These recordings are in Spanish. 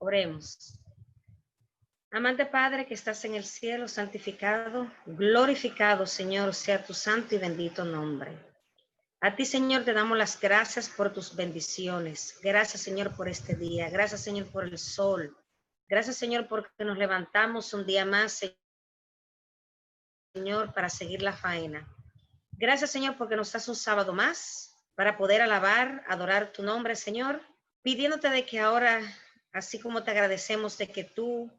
Oremos. Amante Padre que estás en el cielo, santificado, glorificado, Señor, sea tu santo y bendito nombre. A ti, Señor, te damos las gracias por tus bendiciones. Gracias, Señor, por este día. Gracias, Señor, por el sol. Gracias, Señor, porque nos levantamos un día más, Señor, para seguir la faena. Gracias, Señor, porque nos das un sábado más para poder alabar, adorar tu nombre, Señor, pidiéndote de que ahora, así como te agradecemos de que tú,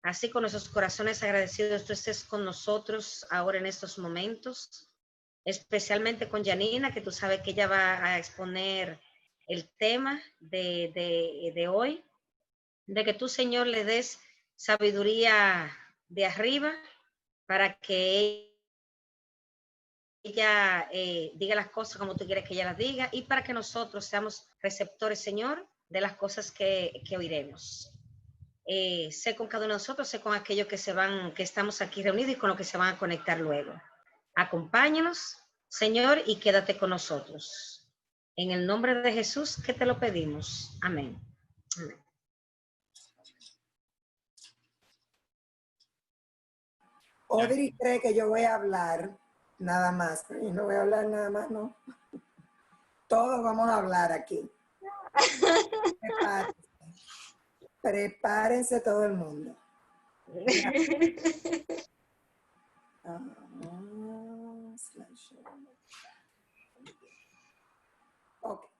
así con nuestros corazones agradecidos, tú estés con nosotros ahora en estos momentos, especialmente con Janina, que tú sabes que ella va a exponer el tema de hoy, de que tú, Señor, le des sabiduría de arriba para que ella diga las cosas como tú quieres que ella las diga y para que nosotros seamos receptores, Señor, de las cosas que oiremos. Sé con cada uno de nosotros, sé con aquellos que estamos aquí reunidos y con los que se van a conectar luego. Acompáñanos, Señor, y quédate con nosotros. En el nombre de Jesús que te lo pedimos. Amén. Amén. Audrey cree que yo voy a hablar nada más, pero yo no voy a hablar nada más, ¿no? Todos vamos a hablar aquí. Prepárense. Prepárense todo el mundo. Okay.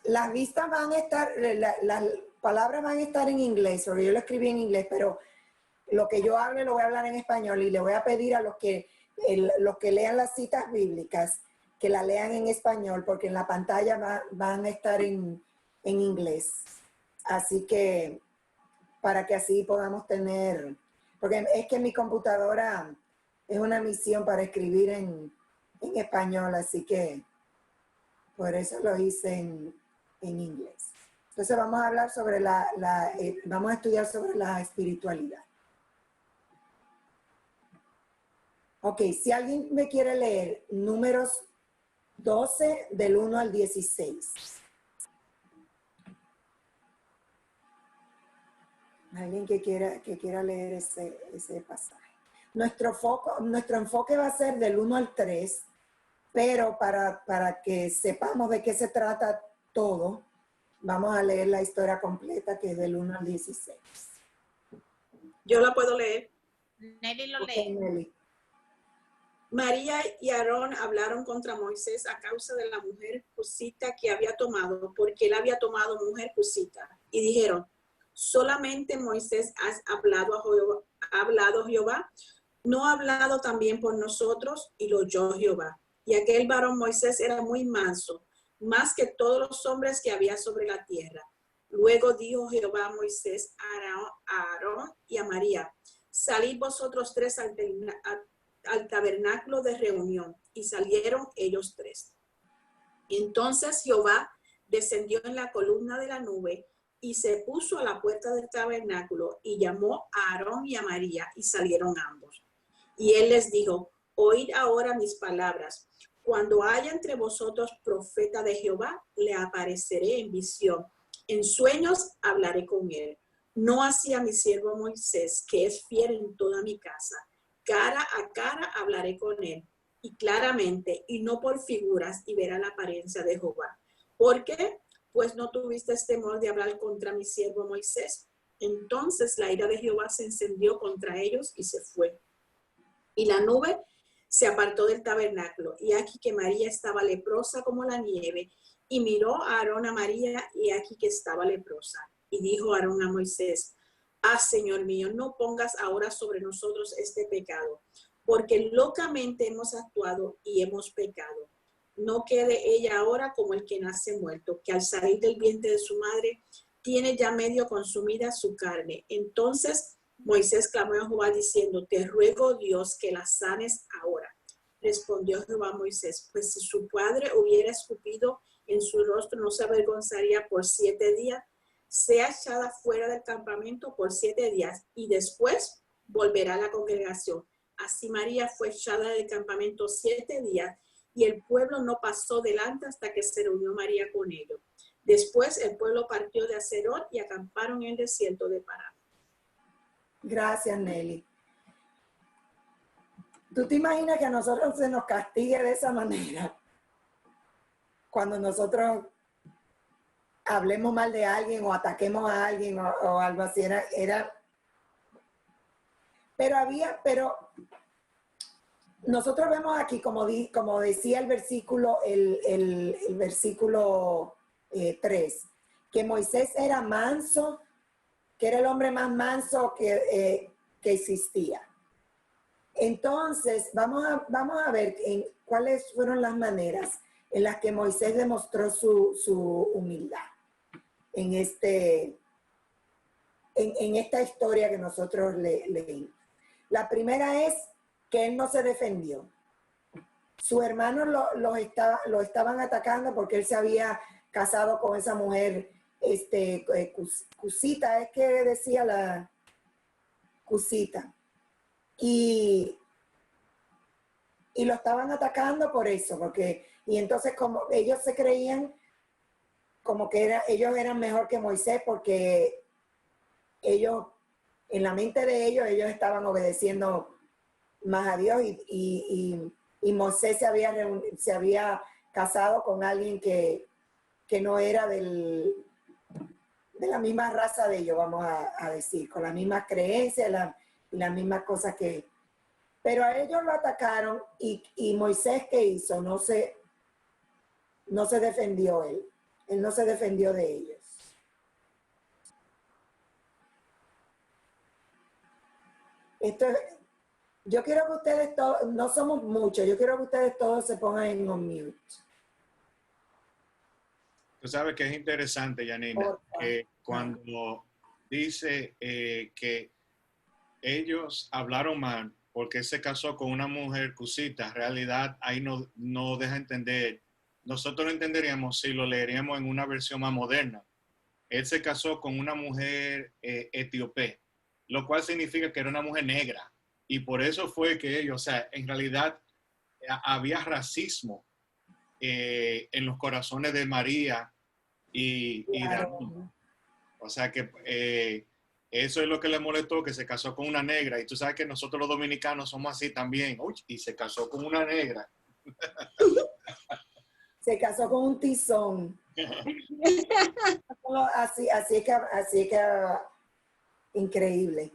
Las vistas van a estar, las palabras van a estar en inglés, porque yo lo escribí en inglés, pero lo que yo hable lo voy a hablar en español y le voy a pedir a los que lean las citas bíblicas que la lean en español, porque en la pantalla van a estar en inglés. Así que, para que así podamos tener, porque es que mi computadora es una misión para escribir en español, así que por eso lo hice en inglés. Entonces vamos a hablar sobre vamos a estudiar sobre la espiritualidad. Ok, si alguien me quiere leer Números 12 del 1 al 16. Alguien que quiera leer ese pasaje. Nuestro enfoque va a ser del 1 al 3, pero para que sepamos de qué se trata todo, vamos a leer la historia completa, que es del 1 al 16. Yo la puedo leer. Nelly lo Okay, lee. Nelly. María y Aarón hablaron contra Moisés a causa de la mujer cusita que había tomado, porque él había tomado mujer cusita. Y dijeron, solamente Moisés ha hablado Jehová, no ha hablado también por nosotros, y lo oyó Jehová. Y aquel varón Moisés era muy manso, más que todos los hombres que había sobre la tierra. Luego dijo Jehová a Moisés, a Aarón y a María, salid vosotros tres al tabernáculo de reunión, y salieron ellos tres. Entonces Jehová descendió en la columna de la nube y se puso a la puerta del tabernáculo y llamó a Aarón y a María, y salieron ambos. Y él les dijo, oíd ahora mis palabras. Cuando haya entre vosotros profeta de Jehová, le apareceré en visión. En sueños hablaré con él. No así a mi siervo Moisés, que es fiel en toda mi casa. Cara a cara hablaré con él, y claramente, y no por figuras, y verá la apariencia de Jehová. ¿Por qué? Pues no tuviste temor de hablar contra mi siervo Moisés. Entonces la ira de Jehová se encendió contra ellos y se fue. Y la nube se apartó del tabernáculo, y aquí que María estaba leprosa como la nieve, y miró a Aarón a María, y aquí que estaba leprosa. Y dijo Aarón a Moisés, Señor mío, no pongas ahora sobre nosotros este pecado, porque locamente hemos actuado y hemos pecado. No quede ella ahora como el que nace muerto, que al salir del vientre de su madre tiene ya medio consumida su carne. Entonces Moisés clamó a Jehová diciendo, te ruego Dios que la sanes ahora. Respondió Jehová a Moisés, pues si su padre hubiera escupido en su rostro, no se avergonzaría por 7 días. Sea echada fuera del campamento por 7 días y después volverá a la congregación. Así María fue echada del campamento 7 días y el pueblo no pasó delante hasta que se reunió María con ellos. Después el pueblo partió de Haserot y acamparon en el desierto de Parán. Gracias, Nelly. ¿Tú te imaginas que a nosotros se nos castigue de esa manera? Cuando nosotros hablemos mal de alguien o ataquemos a alguien o algo así, pero nosotros vemos aquí, como decía el versículo, el versículo 3, que Moisés era manso, que era el hombre más manso que existía. Entonces, vamos a ver cuáles fueron las maneras en las que Moisés demostró su humildad en esta historia que nosotros leímos. La primera es que él no se defendió. Sus hermanos lo estaban atacando porque él se había casado con esa mujer, Cusita, es que decía la Cusita. Y lo estaban atacando por eso, y entonces como ellos se creían como que ellos eran mejor que Moisés porque ellos, en la mente de ellos estaban obedeciendo más a Dios y Moisés se había casado con alguien que no era de la misma raza de ellos, vamos a decir, con las mismas creencias y las mismas cosas que... Pero a ellos lo atacaron y Moisés, ¿qué hizo? No se defendió él. Él no se defendió de ellos. Yo quiero que ustedes todos, no somos muchos, yo quiero que ustedes todos se pongan en on mute. Tú sabes que es interesante, Yanina, que cuando dice que ellos hablaron mal porque él se casó con una mujer cusita, en realidad ahí no deja entender. Nosotros lo entenderíamos si lo leeríamos en una versión más moderna. Él se casó con una mujer etíope, lo cual significa que era una mujer negra. Y por eso fue que ellos, o sea, en realidad había racismo en los corazones de María y de Aarón. O sea que eso es lo que le molestó, que se casó con una negra. Y tú sabes que nosotros los dominicanos somos así también. Uy, y se casó con una negra. Se casó con un tizón. Así es que increíble.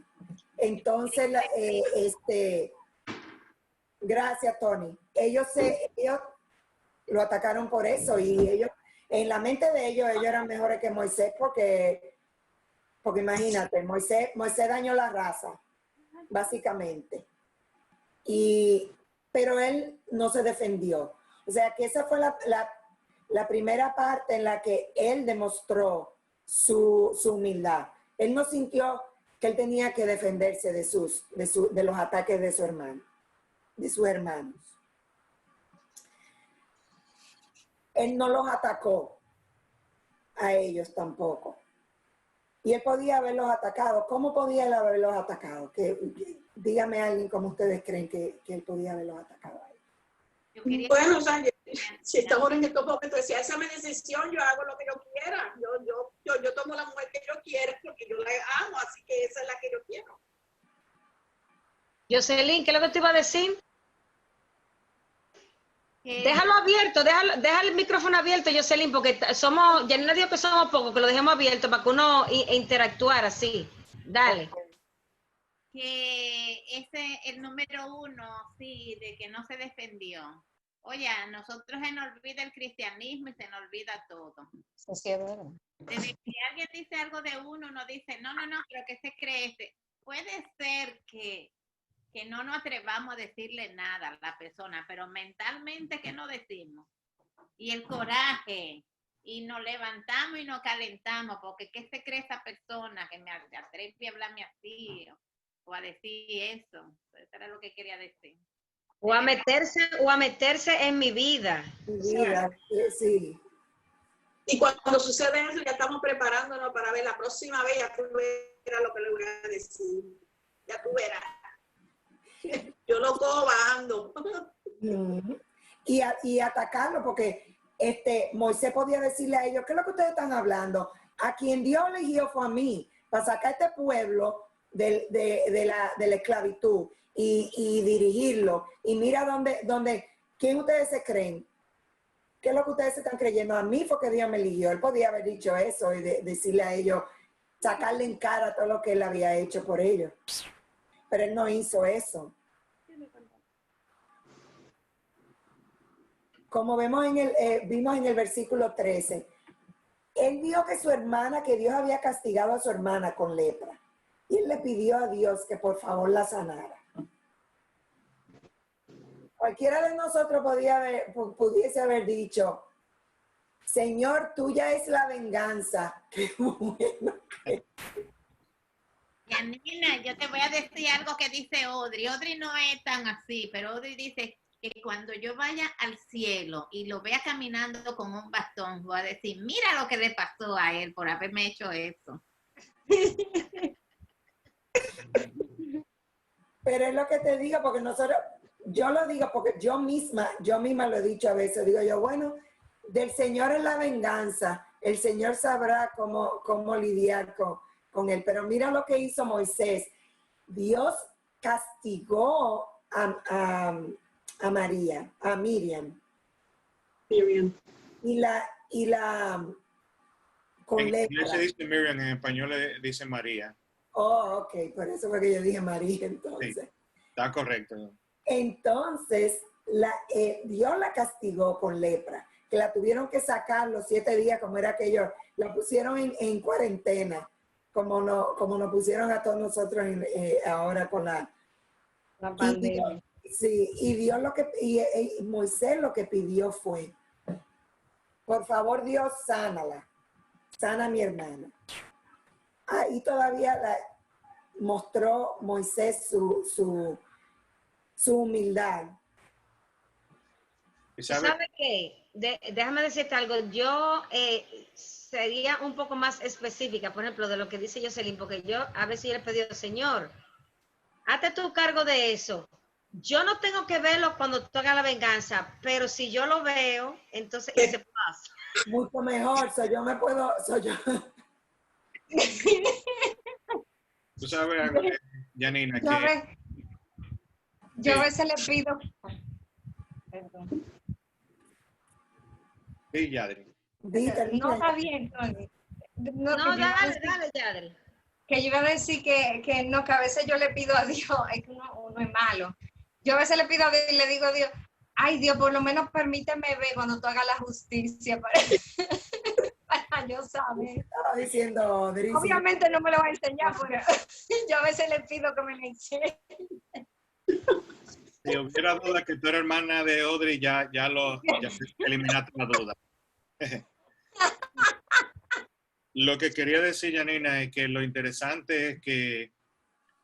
Entonces, gracias, Tony. Ellos lo atacaron por eso y ellos, en la mente de ellos eran mejores que Moisés porque imagínate, Moisés dañó la raza, básicamente. Pero él no se defendió. O sea que esa fue la primera parte en la que él demostró su humildad. Él no sintió que él tenía que defenderse de los ataques de sus hermanos. Él no los atacó a ellos tampoco. Y él podía haberlos atacado. ¿Cómo podía él haberlos atacado? Dígame a alguien cómo ustedes creen que él podía haberlos atacado a ellos. Bueno, o sea, si estamos en estos momentos, si esa es mi decisión, yo hago lo que yo quiera. Yo tomo la mujer que yo quiera porque yo la amo, así que esa es la que yo quiero. Jocelyn, ¿qué es lo que te iba a decir? Déjalo abierto, deja el micrófono abierto, Jocelyn, porque ya no digo que somos pocos, que lo dejemos abierto para que uno interactuar así. Dale. Que el número 1, sí, de que no se defendió. Oye, a nosotros se nos olvida el cristianismo y se nos olvida todo. Eso sí es verdad. Desde que alguien dice algo de uno dice, no, pero ¿qué se cree? Puede ser que no nos atrevamos a decirle nada a la persona, pero mentalmente, ¿qué no decimos? Y el coraje, y nos levantamos y nos calentamos, porque ¿qué se cree esa persona que me atreve a hablarme así o a decir eso? Eso era lo que quería decir. O a meterse en mi vida. Sí. Y cuando sucede eso, ya estamos preparándonos para ver la próxima vez, ya tú verás lo que le voy a decir. Ya tú verás. Yo lo cojo bajando. Y atacarlo, porque Moisés podía decirle a ellos, ¿qué es lo que ustedes están hablando? A quien Dios eligió fue a mí, para sacar este pueblo de la esclavitud y dirigirlo. Y mira ¿quién ustedes se creen? ¿Qué es lo que ustedes se están creyendo? A mí fue que Dios me eligió. Él podía haber dicho eso y decirle a ellos, sacarle en cara todo lo que él había hecho por ellos. Pero él no hizo eso. Como vimos en el versículo 13, él vio que que Dios había castigado a su hermana con lepra. Y él le pidió a Dios que por favor la sanara. Cualquiera de nosotros pudiese haber dicho, Señor, tuya es la venganza. Qué bueno. Yanina, yo te voy a decir algo que dice Audrey. Audrey no es tan así, pero Audrey dice que cuando yo vaya al cielo y lo vea caminando con un bastón, voy a decir, mira lo que le pasó a él por haberme hecho eso. Pero es lo que te digo, porque yo lo digo porque yo misma lo he dicho a veces, digo yo, bueno, del Señor es la venganza, el Señor sabrá cómo lidiar con él. Pero mira lo que hizo Moisés. Dios castigó a Miriam. Y la con En lepra. inglés se dice Miriam, en español le dice María. Oh, ok, por eso fue que yo dije María entonces. Sí, está correcto. Entonces, Dios la castigó con lepra, que la tuvieron que sacar los 7 días, como era aquello, la pusieron en cuarentena, como nos pusieron a todos nosotros ahora con la pandemia. Sí, y Moisés lo que pidió fue, por favor Dios, sana a mi hermana. Ahí todavía mostró Moisés su humildad. ¿Sabe qué? Déjame decirte algo. Yo sería un poco más específica, por ejemplo, de lo que dice Jocelyn, porque yo a veces yo le he pedido, Señor, hazte tu cargo de eso. Yo no tengo que verlo cuando tú hagas la venganza, pero si yo lo veo, entonces ese pasa. Mucho mejor, soy yo. Tú sabes, Yanina, yo a veces le pido... Perdón. Sí, Yadri. No, está bien, Tony. No, dale, Yadri. Que yo iba a decir que no, que a veces yo le pido a Dios, es que uno es malo. Yo a veces le pido a Dios y le digo a Dios, ay Dios, por lo menos permíteme ver cuando tú hagas la justicia para yo saber. Estaba diciendo, Drizzy. Obviamente no me lo va a enseñar, pero yo a veces le pido que me lo enseñe. Si hubiera duda que tú eres hermana de Audrey, ya eliminaste la duda. Lo que quería decir, Yanina, es que lo interesante es que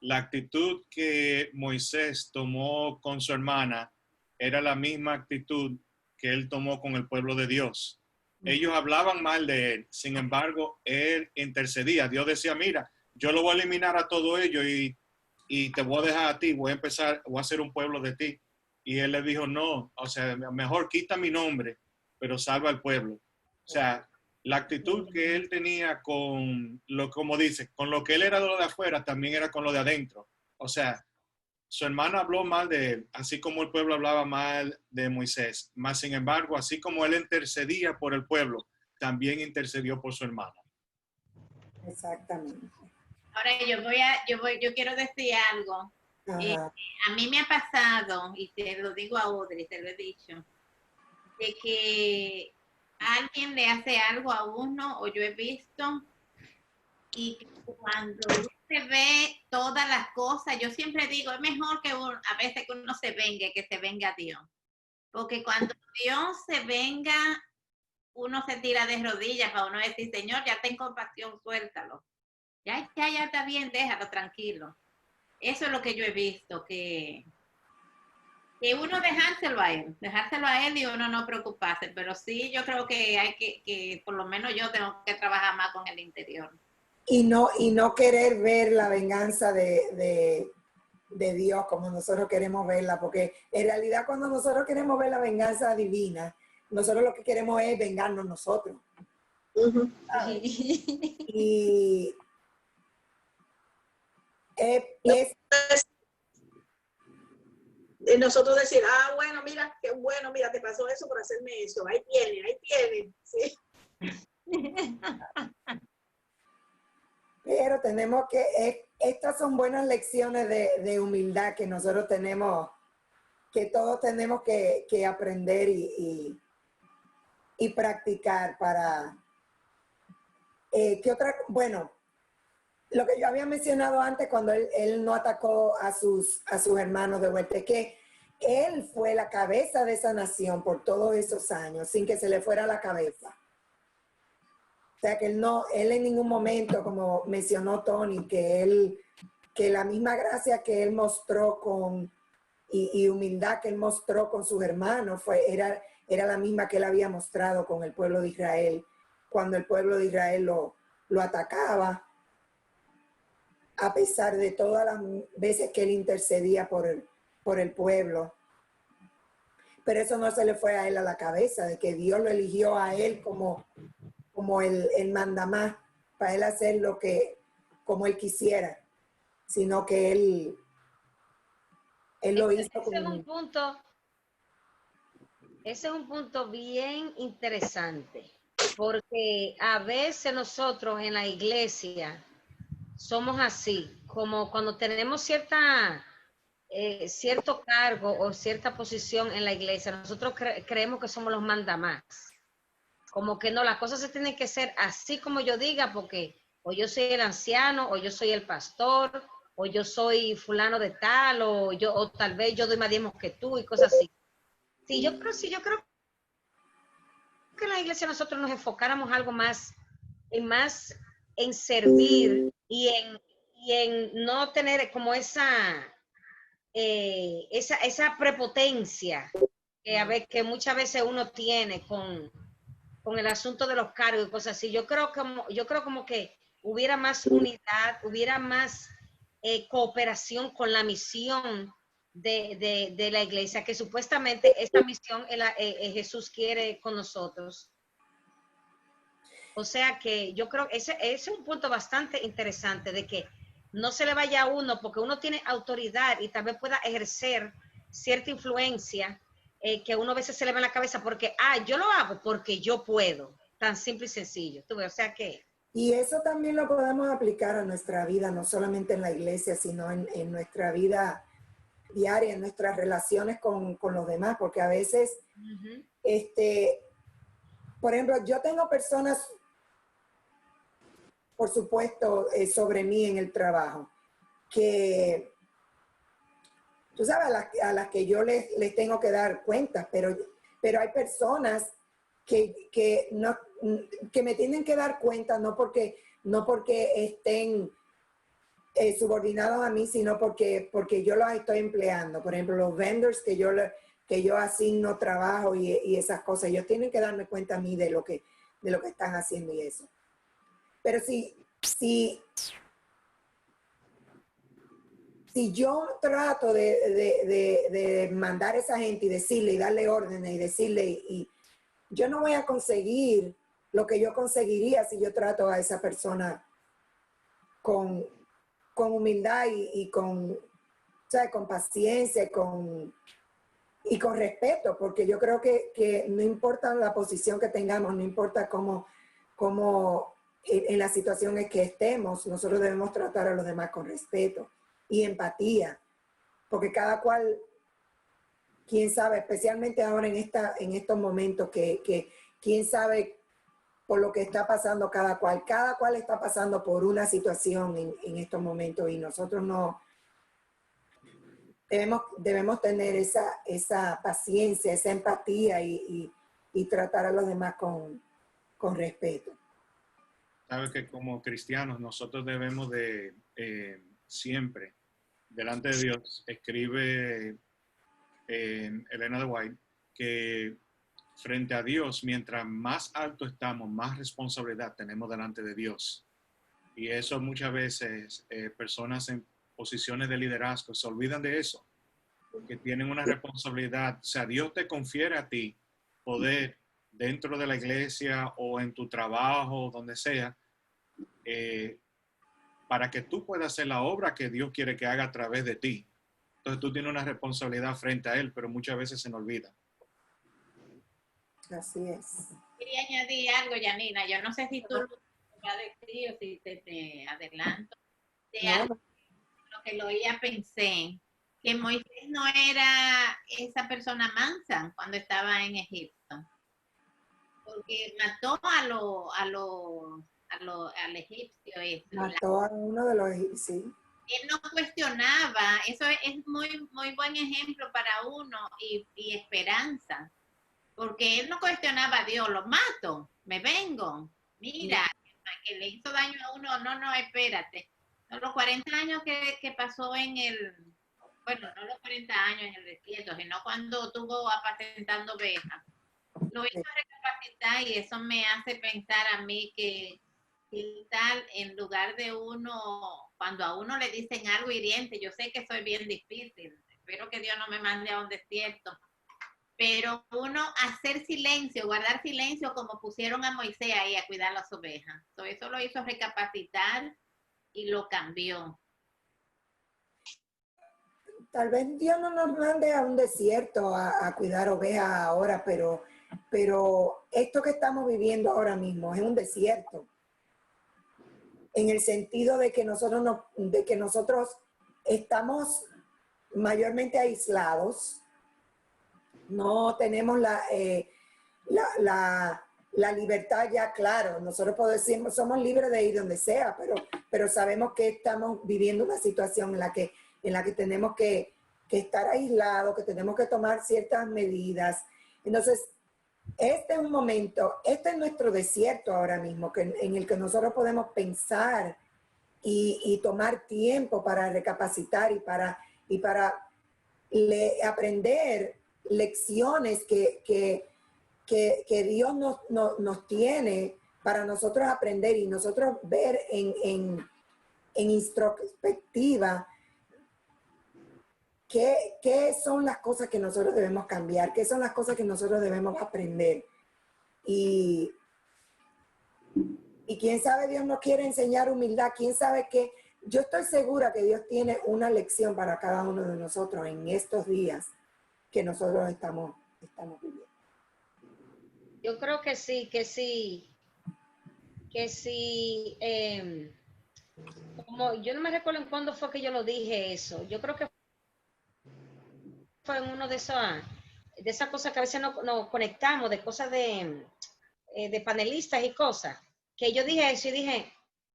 la actitud que Moisés tomó con su hermana era la misma actitud que él tomó con el pueblo de Dios. Ellos hablaban mal de él, sin embargo, él intercedía. Dios decía, mira, yo lo voy a eliminar a todo ello y te voy a dejar a ti, voy a hacer un pueblo de ti. Y él le dijo, no, o sea, mejor quita mi nombre, pero salva al pueblo. O sea, la actitud que él tenía con como dice, con lo que él era de lo de afuera, también era con lo de adentro. O sea, su hermana habló mal de él, así como el pueblo hablaba mal de Moisés. Mas, sin embargo, así como él intercedía por el pueblo, también intercedió por su hermana. Exactamente. Ahora yo quiero decir algo. A mí me ha pasado, y te lo digo a Audrey, te lo he dicho, de que alguien le hace algo a uno, o yo he visto, y cuando se ve todas las cosas, yo siempre digo, es mejor que a veces que uno se vengue, que se venga Dios. Porque cuando Dios se venga, uno se tira de rodillas para uno decir, Señor, ya ten compasión, suéltalo. Ya está bien, déjalo tranquilo. Eso es lo que yo he visto, que uno dejárselo a él y uno no preocuparse, pero sí yo creo que hay que por lo menos yo tengo que trabajar más con el interior. Y no querer ver la venganza de Dios como nosotros queremos verla, porque en realidad cuando nosotros queremos ver la venganza divina, nosotros lo que queremos es vengarnos nosotros. Ujú. Y Nosotros decir, bueno, mira, qué bueno, mira, te pasó eso por hacerme eso. Ahí tiene. Sí. Pero tenemos que, estas son buenas lecciones de humildad que nosotros tenemos, que todos tenemos que aprender y practicar para... ¿qué otra? Bueno, lo que yo había mencionado antes cuando él no atacó a sus hermanos de vuelta, que él fue la cabeza de esa nación por todos esos años, sin que se le fuera la cabeza. O sea, que él en ningún momento, como mencionó Tony, que la misma gracia que él mostró y humildad que él mostró con sus hermanos era la misma que él había mostrado con el pueblo de Israel, cuando el pueblo de Israel lo atacaba, a pesar de todas las veces que él intercedía por el pueblo. Pero eso no se le fue a él a la cabeza, de que Dios lo eligió a él como el mandamás, para él hacer como él quisiera, sino que él lo hizo Ese es un punto bien interesante, porque a veces nosotros en la iglesia somos así, como cuando tenemos cierto cargo o cierta posición en la iglesia, nosotros creemos que somos los mandamás. Como que no, las cosas se tienen que hacer así como yo diga, porque o yo soy el anciano, o yo soy el pastor, o yo soy fulano de tal, o tal vez yo doy más diezmos que tú y cosas así. Sí, yo creo que en la iglesia nosotros nos enfocáramos algo más en servir y en no tener como esa prepotencia que muchas veces uno tiene con el asunto de los cargos y cosas así. Yo creo como que hubiera más unidad, hubiera más cooperación con la misión de la iglesia, que supuestamente esta misión Jesús quiere con nosotros. O sea que yo creo que ese es un punto bastante interesante, de que no se le vaya a uno, porque uno tiene autoridad y tal vez pueda ejercer cierta influencia, que uno a veces se le va en la cabeza porque, yo lo hago porque yo puedo, tan simple y sencillo. ¿Tú ves? O sea que... Y eso también lo podemos aplicar a nuestra vida, no solamente en la iglesia, sino en nuestra vida diaria, en nuestras relaciones con los demás, porque a veces, por ejemplo, yo tengo personas, por supuesto, sobre mí en el trabajo, que, tú sabes, a las que yo les tengo que dar cuentas, pero hay personas que me tienen que dar cuenta, no porque estén subordinados a mí, sino porque yo los estoy empleando. Por ejemplo, los vendors que yo asigno trabajo y esas cosas, ellos tienen que darme cuenta a mí de lo que están haciendo y eso. Pero si yo trato de mandar a esa gente y decirle y darle órdenes y decirle, y yo no voy a conseguir lo que yo conseguiría si yo trato a esa persona con humildad y con paciencia y con respeto, porque yo creo que no importa la posición que tengamos, no importa cómo en la situación en que estemos, nosotros debemos tratar a los demás con respeto y empatía, porque cada cual, quién sabe, especialmente ahora en estos momentos que quién sabe por lo que está pasando cada cual está pasando por una situación en estos momentos, y nosotros no debemos tener esa paciencia, esa empatía y tratar a los demás con respeto. Sabes que como cristianos nosotros debemos de siempre delante de Dios, escribe Elena de White, que frente a Dios, mientras más alto estamos, más responsabilidad tenemos delante de Dios. Y eso muchas veces personas en posiciones de liderazgo se olvidan de eso, que tienen una responsabilidad. O sea, Dios te confiere a ti poder dentro de la iglesia o en tu trabajo, donde sea, para que tú puedas hacer la obra que Dios quiere que haga a través de ti. Entonces tú tienes una responsabilidad frente a Él, pero muchas veces se nos olvida. Así es. Quería añadir algo, Yanina. Yo no sé si tú lo vas a decir o si te adelanto. De algo, lo que lo oía, pensé que Moisés no era esa persona mansa cuando estaba en Egipto, porque mató al egipcio. Mató a uno de los egipcios. Él no cuestionaba. Eso es muy, muy buen ejemplo para uno y esperanza, porque él no cuestionaba a Dios. Lo mato, me vengo, mira, que le hizo daño a uno. No, espérate. No, los 40 años que pasó en bueno, no los 40 años en el desierto, sino cuando estuvo apacentando ovejas, lo hizo recapacitar, y eso me hace pensar a mí que tal, en lugar de uno, cuando a uno le dicen algo hiriente, yo sé que soy bien difícil, espero que Dios no me mande a un desierto, pero uno hacer silencio, guardar silencio, como pusieron a Moisés ahí a cuidar las ovejas. Eso lo hizo recapacitar y lo cambió. Tal vez Dios no nos mande a un desierto a cuidar ovejas ahora, pero esto que estamos viviendo ahora mismo es un desierto. En el sentido de que nosotros estamos mayormente aislados, no tenemos la libertad ya, claro. Nosotros podemos decir, somos libres de ir donde sea, pero sabemos que estamos viviendo una situación en la que tenemos que estar aislados, que tenemos que tomar ciertas medidas. Entonces, este es un momento, este es nuestro desierto ahora mismo, en el que nosotros podemos pensar y tomar tiempo para recapacitar y para aprender lecciones que Dios nos tiene para nosotros aprender y nosotros ver en introspectiva qué son las cosas que nosotros debemos cambiar, qué son las cosas que nosotros debemos aprender. Y quién sabe, Dios nos quiere enseñar humildad, quién sabe que yo estoy segura que Dios tiene una lección para cada uno de nosotros en estos días que nosotros estamos viviendo. Yo creo que sí, como yo no me recuerdo en cuándo fue que yo lo dije eso. Yo creo que fue en uno de esas cosas que a veces nos conectamos, de cosas de panelistas y cosas, que yo dije eso y dije,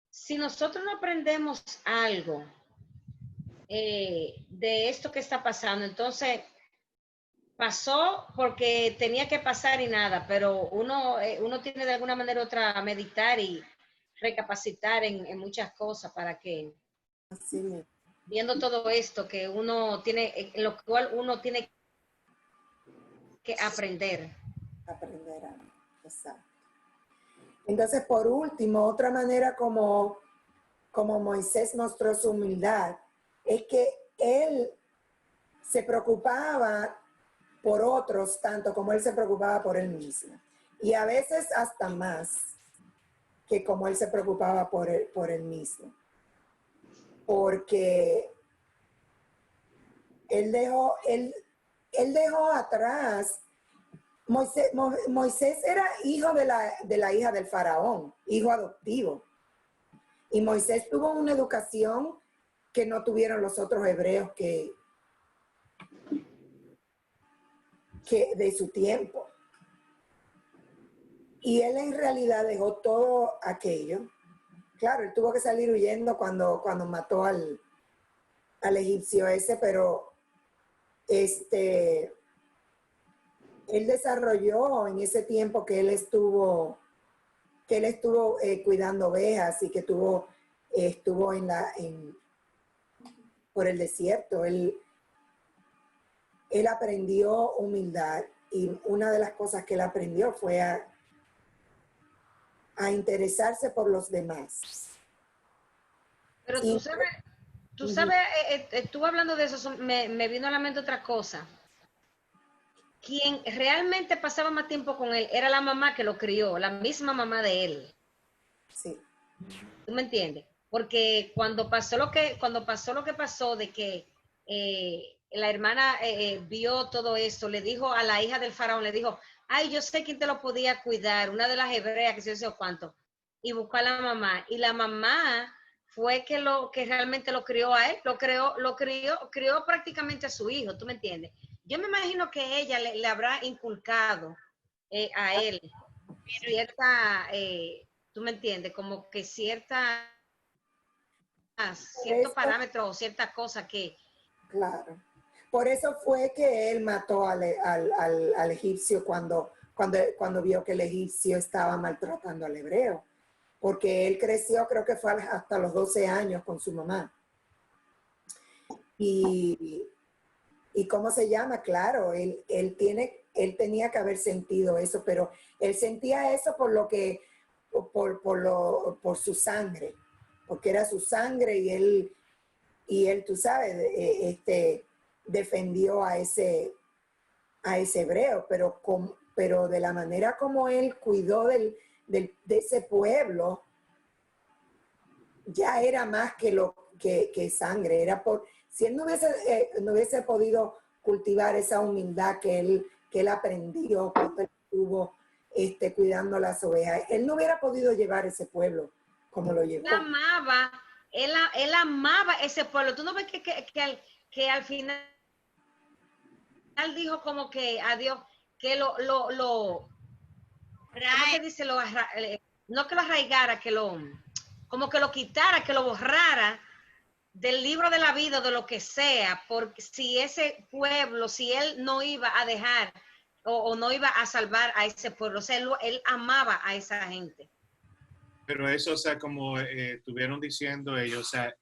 si nosotros no aprendemos algo de esto que está pasando, entonces pasó porque tenía que pasar y nada, pero uno tiene de alguna manera u otra meditar y recapacitar en muchas cosas para que, Así mismo, viendo todo esto que uno tiene, en lo cual uno tiene que aprender. Exacto. Entonces, por último, otra manera como Moisés mostró su humildad es que él se preocupaba por otros tanto como él se preocupaba por él mismo. Y a veces hasta más que como él se preocupaba por él mismo. Porque él dejó atrás. Moisés era hijo de la hija del faraón, hijo adoptivo. Y Moisés tuvo una educación que no tuvieron los otros hebreos que de su tiempo. Y él en realidad dejó todo aquello. Claro, él tuvo que salir huyendo cuando mató al egipcio ese, pero él desarrolló en ese tiempo que él estuvo cuidando ovejas y que estuvo por el desierto. Él aprendió humildad, y una de las cosas que él aprendió fue a interesarse por los demás. Pero tú sabes, estuve hablando de eso, me vino a la mente otra cosa. quien realmente pasaba más tiempo con él era la mamá que lo crió, la misma mamá de él. Sí. ¿Tú me entiendes? Porque cuando pasó lo que pasó de que la hermana vio todo esto, le dijo a la hija del faraón, le dijo, ay, yo sé quién te lo podía cuidar, una de las hebreas, que sé yo cuánto, y buscó a la mamá. Y la mamá fue que realmente lo crió a él, crió prácticamente a su hijo, ¿tú me entiendes? Yo me imagino que ella le habrá inculcado a él cierta, tú me entiendes, como que cierto Eso, parámetro o cierta cosa que... claro. Por eso fue que él mató al egipcio cuando vio que el egipcio estaba maltratando al hebreo. Porque él creció, creo que fue hasta los 12 años con su mamá. Y ¿cómo se llama? Claro, él tenía que haber sentido eso, pero él sentía eso por su sangre, porque era su sangre y él, tú sabes, defendió a ese hebreo, pero de la manera como él cuidó de ese pueblo, ya era más que sangre, si él no hubiese podido cultivar esa humildad que él aprendió cuando él estuvo cuidando las ovejas, él no hubiera podido llevar ese pueblo como lo llevó. Él amaba ese pueblo. Tú no ves que al final dijo como que a Dios, que ¿cómo se dice? No que lo arraigara, como que lo quitara, que lo borrara del libro de la vida, de lo que sea, porque si ese pueblo, si él no iba a dejar o no iba a salvar a ese pueblo, o sea, él amaba a esa gente. Pero eso, o sea, como estuvieron diciendo ellos, o sea,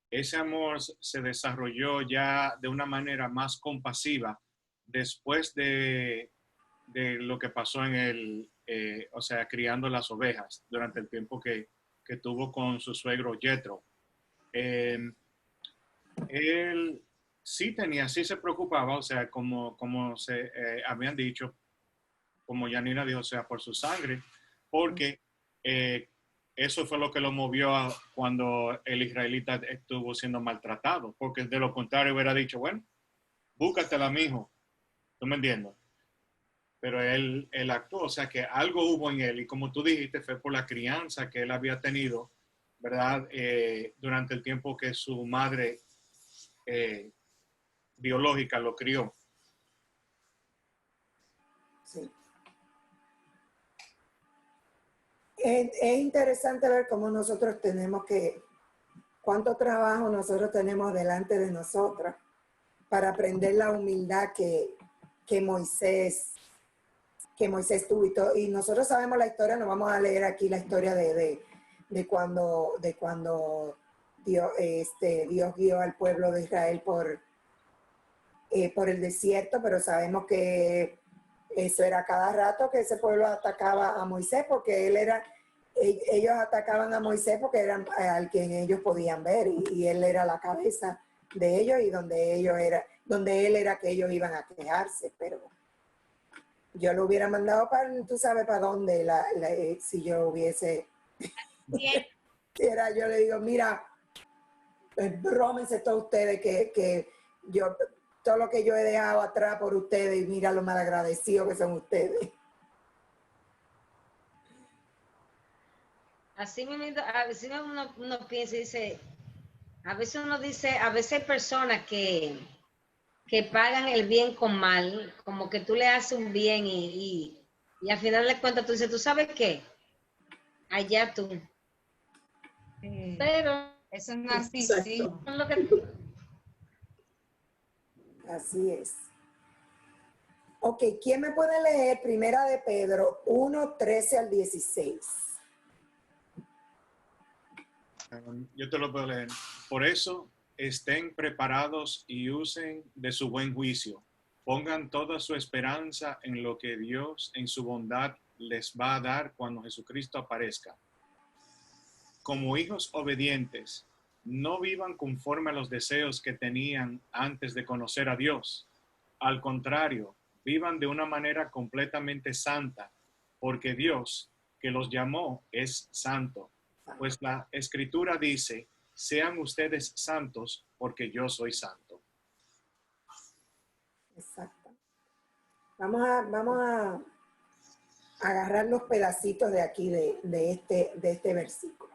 ese amor se desarrolló ya de una manera más compasiva después de lo que pasó o sea, criando las ovejas durante el tiempo que tuvo con su suegro Jethro. Él sí se preocupaba, o sea, como se habían dicho, como Yanina dijo, o sea, por su sangre, porque eso fue lo que lo movió cuando el israelita estuvo siendo maltratado, porque de lo contrario hubiera dicho, bueno, búscatela, mijo, ¿tú me entiendes? Pero él actuó, o sea que algo hubo en él, y como tú dijiste, fue por la crianza que él había tenido, ¿verdad? Durante el tiempo que su madre biológica lo crió. Sí. Es interesante ver cómo nosotros cuánto trabajo nosotros tenemos delante de nosotros para aprender la humildad que Moisés tuvo. Y nosotros sabemos la historia, no vamos a leer aquí la historia de cuando Dios guió al pueblo de Israel por el desierto, pero sabemos que eso era cada rato que ese pueblo atacaba a Moisés, porque ellos atacaban a Moisés porque eran al quien ellos podían ver, y él era la cabeza de ellos, y donde él era que ellos iban a quejarse. Pero yo lo hubiera mandado tú sabes para dónde, si yo hubiese, yo le digo, mira, rómense todos ustedes que yo, todo lo que yo he dejado atrás por ustedes, y mira lo malagradecidos que son ustedes. Así mismo, a veces uno piensa y dice, a veces hay personas que pagan el bien con mal, como que tú le haces un bien y al final de cuentas tú dices, ¿tú sabes qué? Allá tú. Pero es un narcisismo. Así es. Ok, ¿quién me puede leer Primera de Pedro 1, 13 al 16? Yo te lo puedo leer. Por eso estén preparados y usen de su buen juicio. Pongan toda su esperanza en lo que Dios en su bondad les va a dar cuando Jesucristo aparezca. Como hijos obedientes, no vivan conforme a los deseos que tenían antes de conocer a Dios. Al contrario, vivan de una manera completamente santa, porque Dios que los llamó es santo. Pues la Escritura dice, sean ustedes santos porque yo soy santo. Exacto. Vamos a agarrar los pedacitos de aquí, de este versículo.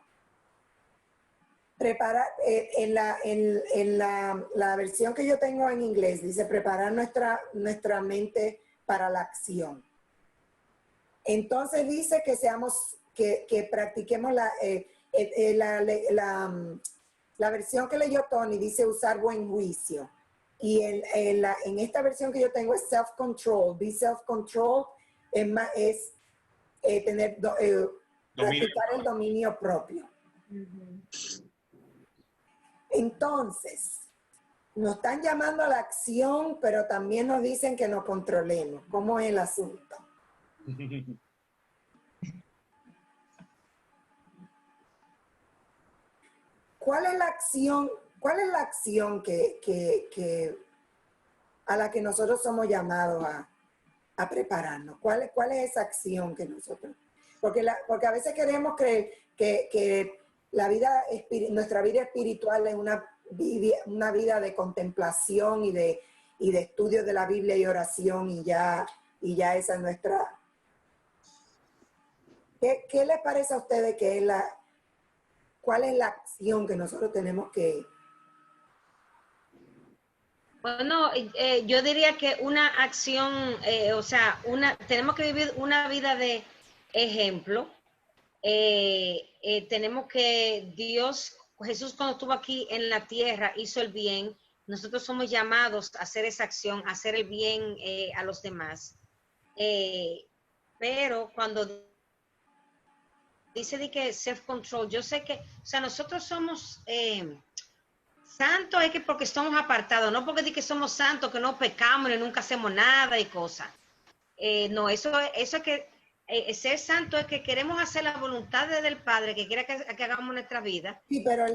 Preparar, en la versión que yo tengo en inglés, dice preparar nuestra mente para la acción. Entonces dice que que practiquemos la versión que leyó Tony, dice usar buen juicio. Y en esta versión que yo tengo es self-control. Be self-control es practicar el dominio propio. Entonces, nos están llamando a la acción, pero también nos dicen que nos controlemos. ¿Cómo es el asunto? ¿Cuál es la acción? ¿Cuál es la acción a la que nosotros somos llamados a prepararnos? ¿Cuál es esa acción que nosotros? Porque a veces queremos creer que nuestra vida espiritual es una vida de contemplación y de estudio de la Biblia y oración y ya esa es nuestra. ¿Qué les parece a ustedes que es cuál es la acción que nosotros tenemos que? Bueno, yo diría que una acción, tenemos que vivir una vida de ejemplo. Tenemos que Jesús cuando estuvo aquí en la tierra hizo el bien. Nosotros somos llamados a hacer esa acción, a hacer el bien a los demás. Pero cuando dice de que self-control, yo sé que, nosotros somos santos es que porque somos apartados, no porque que somos santos, que no pecamos ni nunca hacemos nada y cosas. No, eso es que ser santo es que queremos hacer la voluntad del Padre que quiera que hagamos nuestra vida. Sí, pero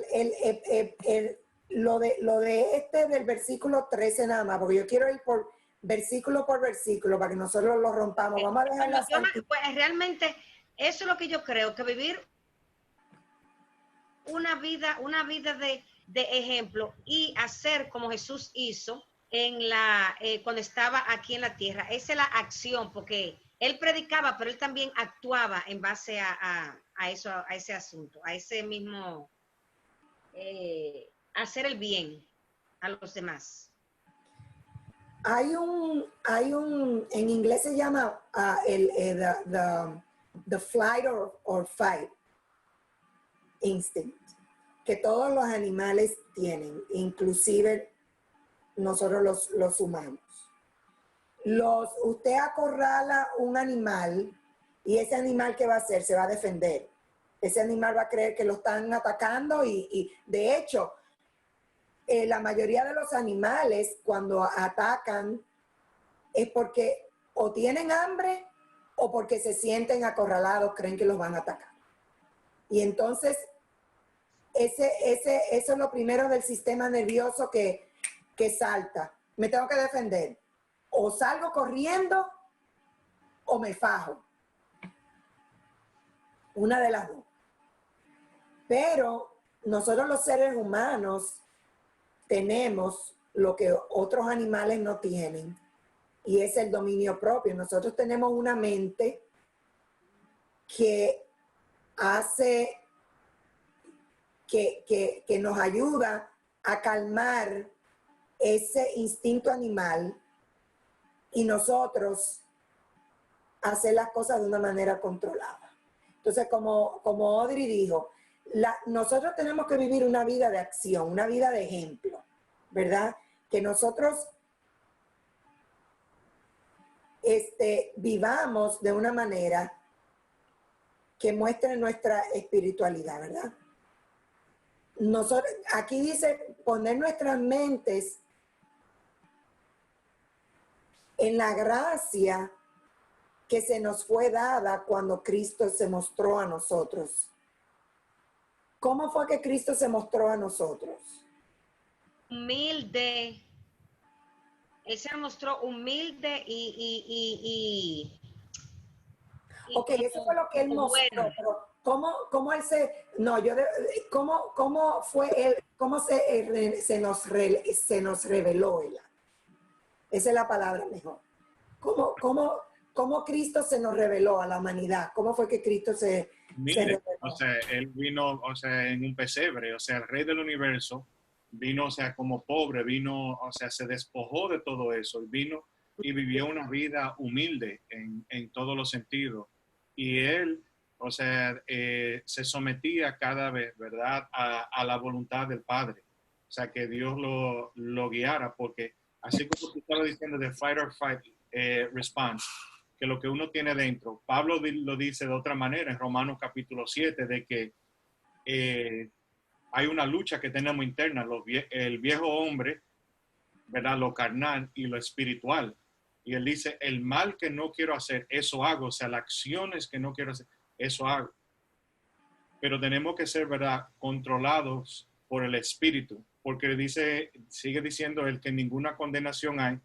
lo de del versículo 13 nada más, porque yo quiero ir por versículo para que nosotros lo rompamos. Vamos a dejar pues realmente eso es lo que yo creo, que vivir una vida de ejemplo y hacer como Jesús hizo cuando estaba aquí en la tierra. Esa es la acción, porque él predicaba, pero él también actuaba en base a eso, a ese asunto, a ese mismo hacer el bien a los demás. Hay un en inglés se llama the flight or fight instinct, que todos los animales tienen, inclusive nosotros los humanos. Usted acorrala un animal y ese animal, ¿qué va a hacer? Se va a defender. Ese animal va a creer que lo están atacando y de hecho, la mayoría de los animales cuando atacan es porque o tienen hambre o porque se sienten acorralados, creen que los van a atacar. Y entonces, eso es lo primero del sistema nervioso que salta. Me tengo que defender. O salgo corriendo o me fajo. Una de las dos. Pero nosotros los seres humanos tenemos lo que otros animales no tienen y es el dominio propio. Nosotros tenemos una mente que hace, que nos ayuda a calmar ese instinto animal y nosotros hacer las cosas de una manera controlada. Entonces, como Audrey dijo, nosotros tenemos que vivir una vida de acción, una vida de ejemplo, ¿verdad? Que nosotros vivamos de una manera que muestre nuestra espiritualidad, ¿verdad? Aquí dice poner nuestras mentes en la gracia que se nos fue dada cuando Cristo se mostró a nosotros. ¿Cómo fue que Cristo se mostró a nosotros? Humilde, Él se mostró humilde Ok, eso fue lo que él mostró, bueno. pero ¿cómo él se, no, cómo fue él, cómo se nos reveló él? Esa es la palabra mejor. ¿Cómo Cristo se nos reveló a la humanidad? ¿Cómo fue que Cristo se reveló? O sea, él vino, o sea, en un pesebre, o sea, el rey del universo vino, o sea, como pobre, vino, o sea, se despojó de todo eso y vino y vivió una vida humilde en todos los sentidos. Y él, o sea, se sometía cada vez, ¿verdad?, a la voluntad del Padre. O sea, que Dios lo guiara, porque así como tú estabas diciendo de fight or fight response, que lo que uno tiene dentro, Pablo lo dice de otra manera en Romanos capítulo 7, de que hay una lucha que tenemos interna, el viejo hombre, ¿verdad?, lo carnal y lo espiritual. Y él dice, el mal que no quiero hacer, eso hago. O sea, las acciones que no quiero hacer, eso hago. Pero tenemos que ser, ¿verdad?, controlados por el Espíritu. Porque sigue diciendo él que ninguna condenación hay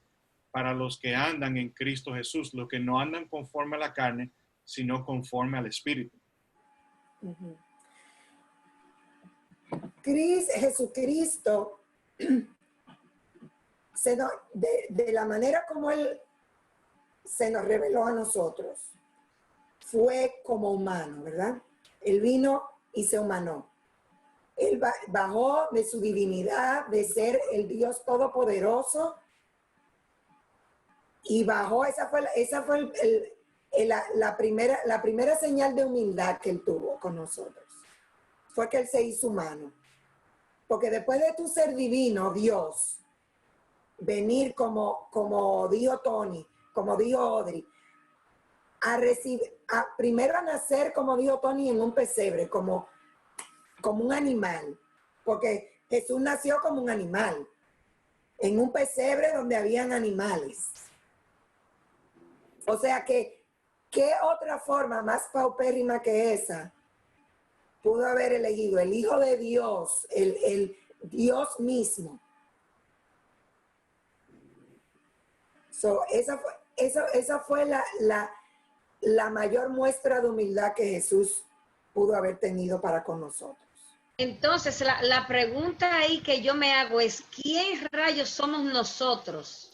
para los que andan en Cristo Jesús, los que no andan conforme a la carne, sino conforme al Espíritu. Uh-huh. Jesucristo, de la manera como Él se nos reveló a nosotros, fue como humano, ¿verdad? Él vino y se humanó. Él bajó de su divinidad, de ser el Dios Todopoderoso, y bajó, esa fue la primera señal de humildad que Él tuvo con nosotros. Fue que Él se hizo humano. Porque después de tu ser divino, Dios, venir como dijo Tony, como dijo Audrey, primero a nacer, como dijo Tony, en un pesebre, como un animal, porque Jesús nació como un animal, en un pesebre donde habían animales. O sea que, ¿qué otra forma más paupérrima que esa pudo haber elegido el Hijo de Dios, el Dios mismo? Esa fue la mayor muestra de humildad que Jesús pudo haber tenido para con nosotros. Entonces, la pregunta ahí que yo me hago es, ¿quién rayos somos nosotros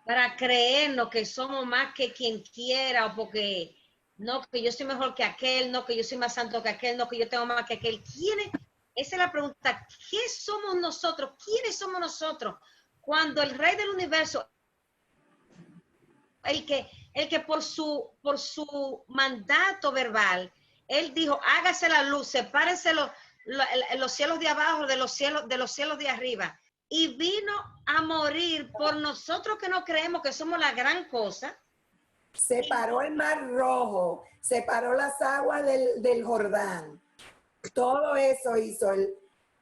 para creernos que somos más que quien quiera, o porque no, que yo soy mejor que aquel, no, que yo soy más santo que aquel, no, que yo tengo más que aquel? ¿Quiénes? Esa es la pregunta. ¿Qué somos nosotros? ¿Quiénes somos nosotros? Cuando el Rey del Universo, el que por su mandato verbal, él dijo, hágase la luz, sepárense los cielos de abajo de los cielos de arriba, y vino a morir por nosotros que no creemos que somos la gran cosa. Separó el Mar Rojo, separó las aguas del Jordán. Todo eso hizo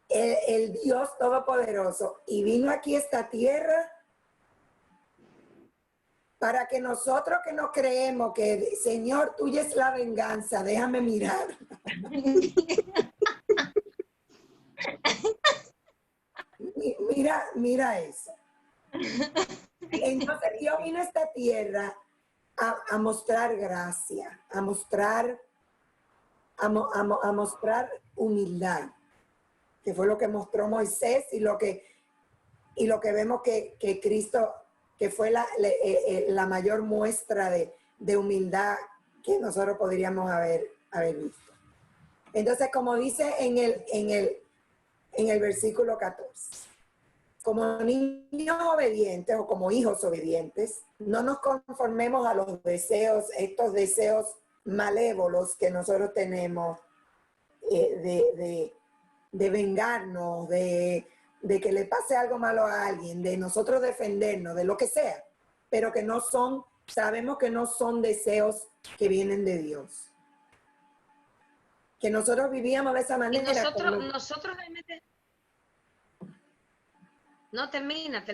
el Dios Todopoderoso, y vino aquí a esta tierra para que nosotros que no creemos que, Señor, tuya es la venganza, déjame mirar. Mira eso. Entonces Dios vino a esta tierra a mostrar gracia, a mostrar humildad, que fue lo que mostró Moisés, y lo que vemos que Cristo, que fue la mayor muestra de humildad que nosotros podríamos haber visto. Entonces, como dice en el versículo 14, como niños obedientes o como hijos obedientes, no nos conformemos a los deseos, estos deseos malévolos que nosotros tenemos de vengarnos, de que le pase algo malo a alguien, de nosotros defendernos, de lo que sea, pero que sabemos que no son deseos que vienen de Dios. Que nosotros vivíamos de esa manera. Y nosotros realmente... No, termina.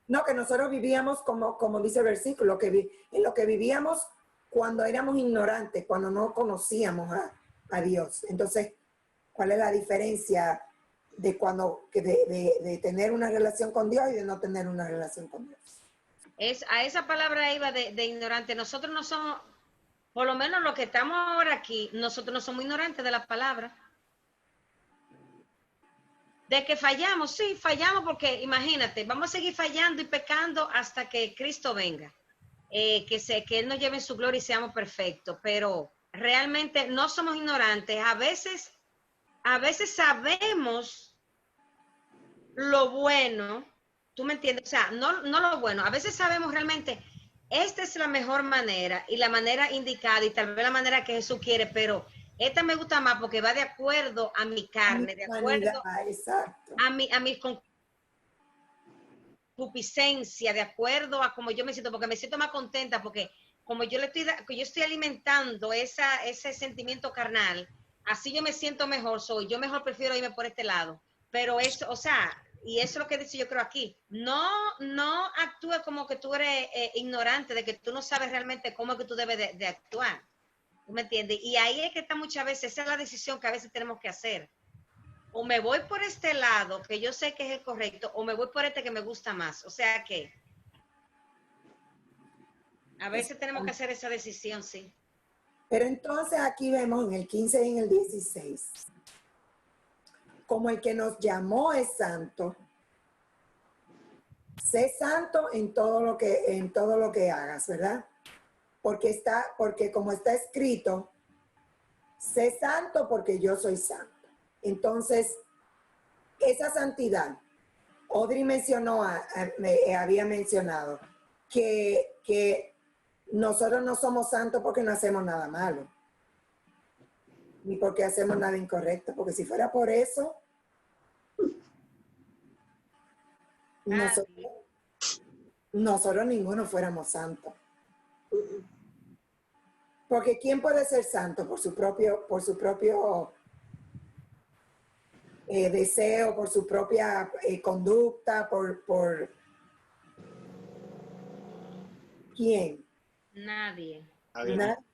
No, que nosotros vivíamos como dice el versículo, en lo que vivíamos cuando éramos ignorantes, cuando no conocíamos a Dios. Entonces, ¿cuál es la diferencia de tener una relación con Dios y de no tener una relación con Dios? A esa palabra iba de ignorante. Nosotros no somos, por lo menos los que estamos ahora aquí, nosotros no somos ignorantes de la palabra. De que fallamos, sí, fallamos porque imagínate, vamos a seguir fallando y pecando hasta que Cristo venga. Que Él nos lleve en su gloria y seamos perfectos, pero realmente no somos ignorantes. A veces sabemos lo bueno, ¿tú me entiendes? O sea, no lo bueno, a veces sabemos realmente, esta es la mejor manera y la manera indicada y tal vez la manera que Jesús quiere, pero esta me gusta más porque va de acuerdo a mi carne, de acuerdo a mi concupiscencia, de acuerdo a cómo yo me siento, porque me siento más contenta, porque como yo estoy alimentando ese sentimiento carnal, así yo me siento mejor, yo mejor prefiero irme por este lado. Pero eso, o sea, y eso es lo que dice yo creo aquí, no actúe como que tú eres ignorante, de que tú no sabes realmente cómo es que tú debes de actuar. ¿Tú me entiendes? Y ahí es que está muchas veces, esa es la decisión que a veces tenemos que hacer. O me voy por este lado, que yo sé que es el correcto, o me voy por este que me gusta más. O sea que a veces tenemos que hacer esa decisión, sí. Pero entonces aquí vemos en el 15 y en el 16, como el que nos llamó es santo, sé santo en todo lo que hagas, ¿verdad? Porque como está escrito, sé santo porque yo soy santo. Entonces, esa santidad, Audrey había mencionado que nosotros no somos santos porque no hacemos nada malo, ni porque hacemos nada incorrecto, porque si fuera por eso, nosotros ninguno fuéramos santos. Porque ¿quién puede ser santo? Por su propio deseo, por su propia conducta, por ¿quién? Nadie.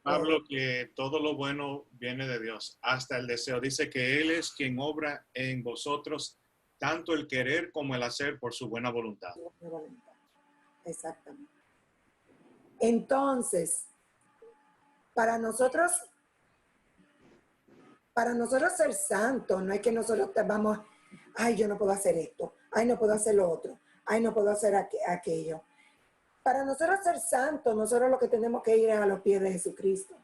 Pablo, que todo lo bueno viene de Dios, hasta el deseo. Dice que Él es quien obra en vosotros tanto el querer como el hacer por su buena voluntad. Exactamente. Entonces, para nosotros ser santos, no es que nosotros vamos, ay, yo no puedo hacer esto, ay, no puedo hacer lo otro, ay, no puedo hacer aquello. Para nosotros ser santos, nosotros lo que tenemos que ir es a los pies de Jesucristo.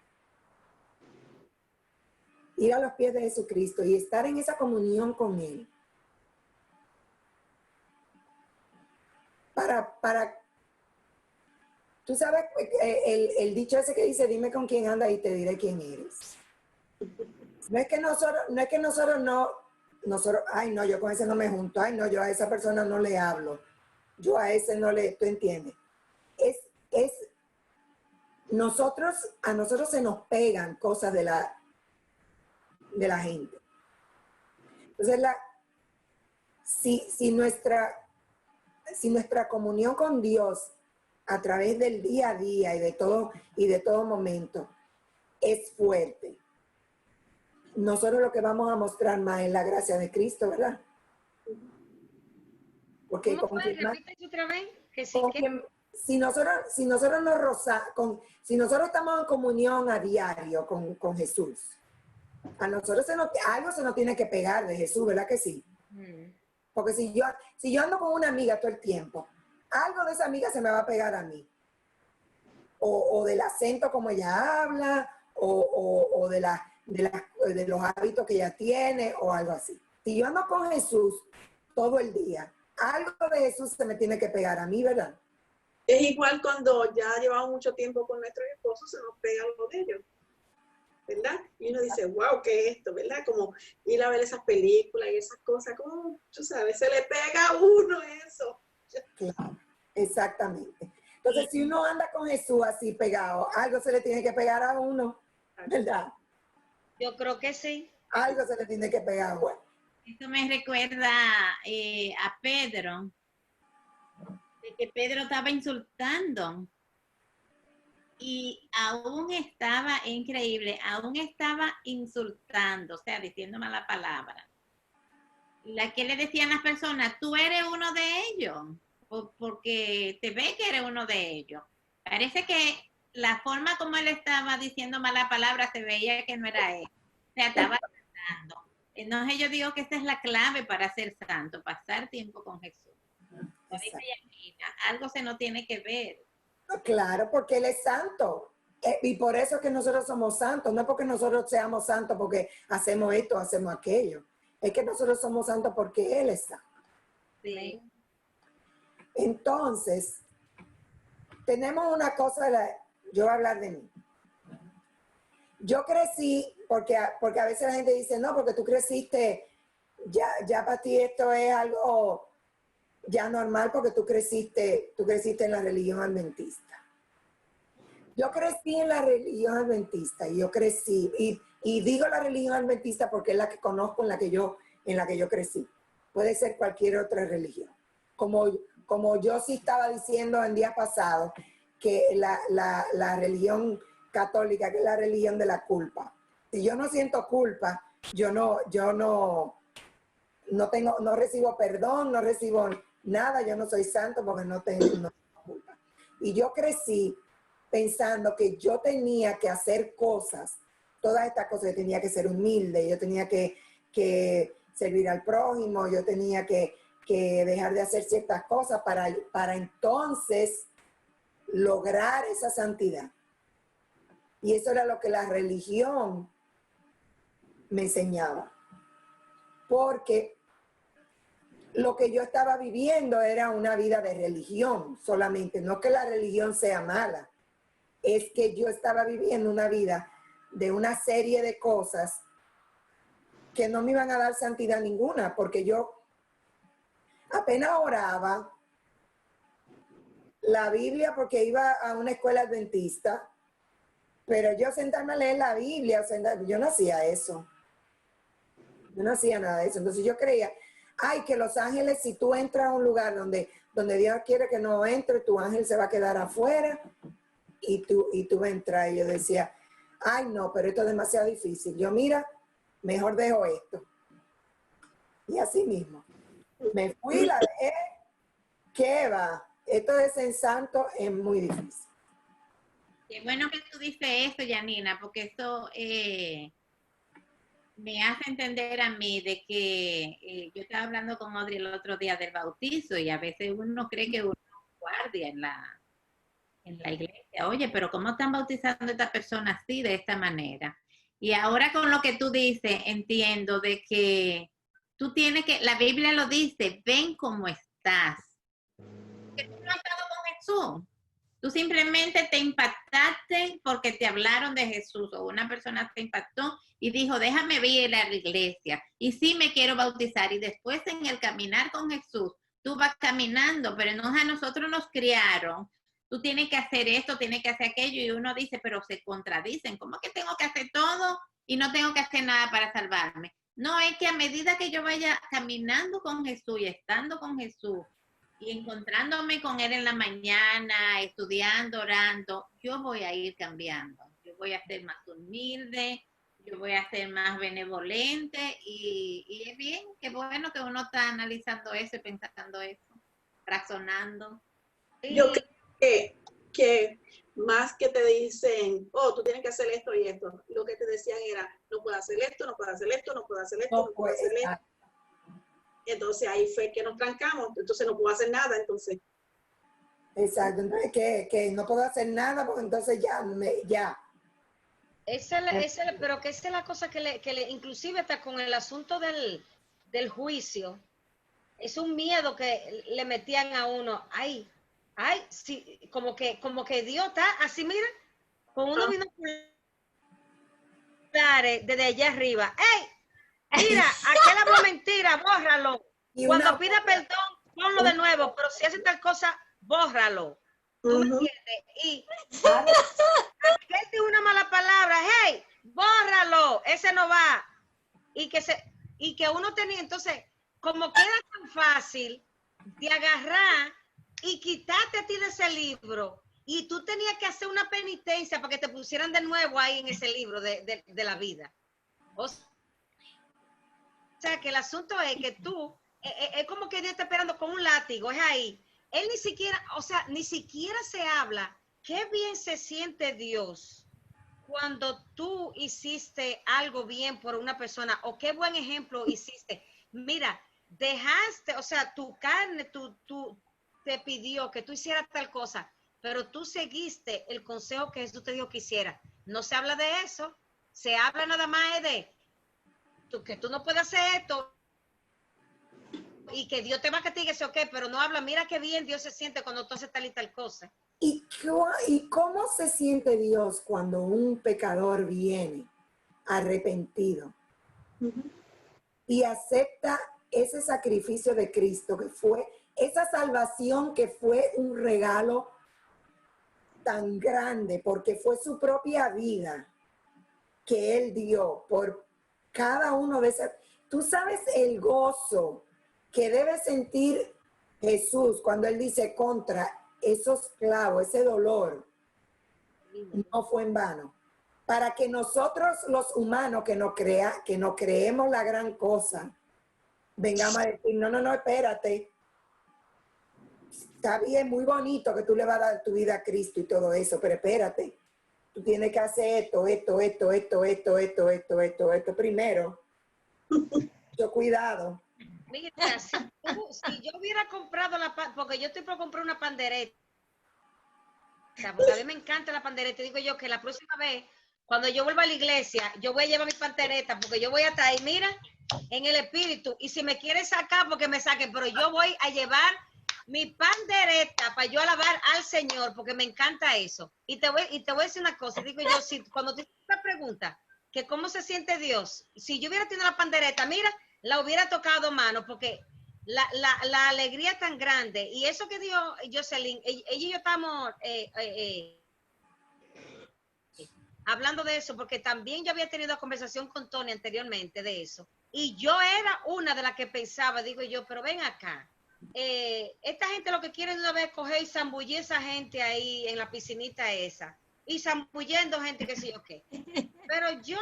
Ir a los pies de Jesucristo y estar en esa comunión con Él. Tú sabes, el dicho ese que dice, dime con quién andas y te diré quién eres. No es que nosotros, ay no, yo con ese no me junto, ay no, yo a esa persona no le hablo, yo a ese no le, ¿tú entiendes? A nosotros se nos pegan cosas de la gente. Entonces, si nuestra comunión con Dios a través del día a día y de todo momento es fuerte, nosotros lo que vamos a mostrar más es la gracia de Cristo, ¿verdad? Porque ¿Cómo fue? Repite otra vez. Si nosotros estamos en comunión a diario con Jesús, a nosotros algo se nos tiene que pegar de Jesús, ¿verdad que sí? Porque si yo ando con una amiga todo el tiempo, algo de esa amiga se me va a pegar a mí. O del acento como ella habla, o de los hábitos que ella tiene, o algo así. Si yo ando con Jesús todo el día, algo de Jesús se me tiene que pegar a mí, ¿verdad? Es igual cuando ya llevamos mucho tiempo con nuestros esposos, se nos pega algo de ellos, ¿verdad? Y uno dice, wow, ¿qué es esto? ¿Verdad? Como ir a ver esas películas y esas cosas, como, tú sabes, se le pega a uno eso. Claro, exactamente. Entonces, si uno anda con Jesús así pegado, algo se le tiene que pegar a uno, ¿verdad? Yo creo que sí. Algo se le tiene que pegar a uno. Esto me recuerda a Pedro, de que Pedro estaba insultando y aún estaba, increíble, aún estaba insultando, o sea, diciendo mala palabra. La que le decían las personas, tú eres uno de ellos. porque te ve que eres uno de ellos. Parece que la forma como él estaba diciendo mala palabra se veía que no era él. Se estaba tratando. Entonces yo digo que esta es la clave para ser santo, pasar tiempo con Jesús. Dice Yanina, algo se nos tiene que ver. Claro, porque Él es santo. Y por eso es que nosotros somos santos. No es porque nosotros seamos santos porque hacemos esto, hacemos aquello. Es que nosotros somos santos porque Él es santo. Sí. Entonces, tenemos una cosa, yo voy a hablar de mí. Yo crecí, porque a veces la gente dice, no, porque tú creciste, ya para ti esto es algo ya normal porque tú creciste en la religión adventista. Yo crecí en la religión adventista y yo crecí, y digo la religión adventista porque es la que conozco, en la que yo crecí. Puede ser cualquier otra religión. Como yo sí estaba diciendo en días pasados, que la religión católica, que es la religión de la culpa. Si yo no siento culpa, yo no recibo perdón, no recibo nada, yo no soy santo porque no tengo culpa. Y yo crecí pensando que yo tenía que hacer cosas, todas estas cosas, yo tenía que ser humilde, yo tenía que servir al prójimo, yo tenía que dejar de hacer ciertas cosas para entonces lograr esa santidad. Y eso era lo que la religión me enseñaba. Porque lo que yo estaba viviendo era una vida de religión solamente. No que la religión sea mala, es que yo estaba viviendo una vida de una serie de cosas que no me iban a dar santidad ninguna, porque yo apenas oraba la Biblia porque iba a una escuela adventista, pero yo sentarme a leer la Biblia, yo no hacía eso. Yo no hacía nada de eso. Entonces yo creía, que los ángeles, si tú entras a un lugar donde Dios quiere que no entre, tu ángel se va a quedar afuera y tú entras. Y yo decía, no, pero esto es demasiado difícil. Yo, mira, mejor dejo esto. Y así mismo. Me fui, la dejé. ¿Qué va? Esto de ser santo es muy difícil. Qué bueno que tú dices esto, Yanina, porque esto me hace entender a mí de que yo estaba hablando con Audrey el otro día del bautizo y a veces uno cree que uno es guardia en la iglesia. Oye, pero ¿cómo están bautizando a esta persona así, de esta manera? Y ahora con lo que tú dices, entiendo de que tú tienes que, la Biblia lo dice, ven como estás. Que tú no has estado con Jesús. Tú simplemente te impactaste porque te hablaron de Jesús o una persona te impactó y dijo, déjame ir a la iglesia y sí me quiero bautizar. Y después en el caminar con Jesús, tú vas caminando, pero no a nosotros nos criaron. Tú tienes que hacer esto, tienes que hacer aquello y uno dice, pero se contradicen. ¿Cómo que tengo que hacer todo y no tengo que hacer nada para salvarme? No, es que a medida que yo vaya caminando con Jesús y estando con Jesús, y encontrándome con él en la mañana, estudiando, orando, yo voy a ir cambiando. Yo voy a ser más humilde, yo voy a ser más benevolente y es bien, qué bueno que uno está analizando eso y pensando eso, razonando. Yo creo que más que te dicen, tú tienes que hacer esto y esto, lo que te decían era, no puedo hacer esto, no puedo hacer esto, no puedo hacer esto, no puedo hacer esto. Entonces ahí fue que nos trancamos, entonces no puedo hacer nada, entonces. Exacto, entonces que no puedo hacer nada porque entonces ya. Pero que esa es la cosa que le inclusive está con el asunto del juicio. Es un miedo que le metían a uno. Sí, como que Dios está así, mira, con unos binoculares desde allá arriba. ¡Ey! Mira, aquel habló mentira, bórralo. Cuando pida perdón, ponlo de nuevo, pero si hace tal cosa, bórralo. ¿Tú me entiendes? Y aquel dijo una mala palabra, hey, bórralo, ese no va. Y que uno tenía, entonces, como queda tan fácil de agarrar y quitarte a ti de ese libro, y tú tenías que hacer una penitencia para que te pusieran de nuevo ahí en ese libro de la vida. O sea, que el asunto es que tú, es como que Dios está esperando con un látigo, es ahí. él ni siquiera, o sea, ni siquiera se habla qué bien se siente Dios cuando tú hiciste algo bien por una persona o qué buen ejemplo hiciste. Mira, dejaste, o sea, tu carne, tú te pidió que tú hicieras tal cosa, pero tú seguiste el consejo que Jesús te dijo que hiciera. No se habla de eso, se habla nada más de que tú no puedes hacer esto y que Dios te va a castigar, eso, ok, pero no habla, mira qué bien Dios se siente cuando tú haces tal y tal cosa. ¿Y cómo se siente Dios cuando un pecador viene arrepentido y acepta ese sacrificio de Cristo, que fue esa salvación, que fue un regalo tan grande, porque fue su propia vida que Él dio por cada uno de esos? Tú sabes el gozo que debe sentir Jesús cuando Él dice contra esos clavos, ese dolor, no fue en vano. Para que nosotros los humanos que no creemos la gran cosa, vengamos a decir, no, espérate. Está bien, muy bonito que tú le vas a dar tu vida a Cristo y todo eso, pero espérate. Tú tienes que hacer esto primero. Yo cuidado. Mira, si yo hubiera comprado porque yo estoy por comprar una pandereta, porque a mí me encanta la pandereta, digo yo que la próxima vez, cuando yo vuelva a la iglesia, yo voy a llevar mi pandereta, porque yo voy a estar ahí, mira, en el espíritu, y si me quieren sacar, porque me saquen, pero yo voy a llevar mi pandereta para yo alabar al Señor, porque me encanta eso. Y te voy a decir una cosa, digo yo, cuando te hice la pregunta, que cómo se siente Dios, si yo hubiera tenido la pandereta, mira, la hubiera tocado mano, porque la alegría tan grande, y eso que dio Jocelyn, ella y yo estamos hablando de eso, porque también yo había tenido conversación con Tony anteriormente de eso, y yo era una de las que pensaba, digo yo, pero ven acá, esta gente lo que quiere es una vez coger y zambullir esa gente ahí en la piscinita esa, y zambullendo gente que sí o qué. Pero yo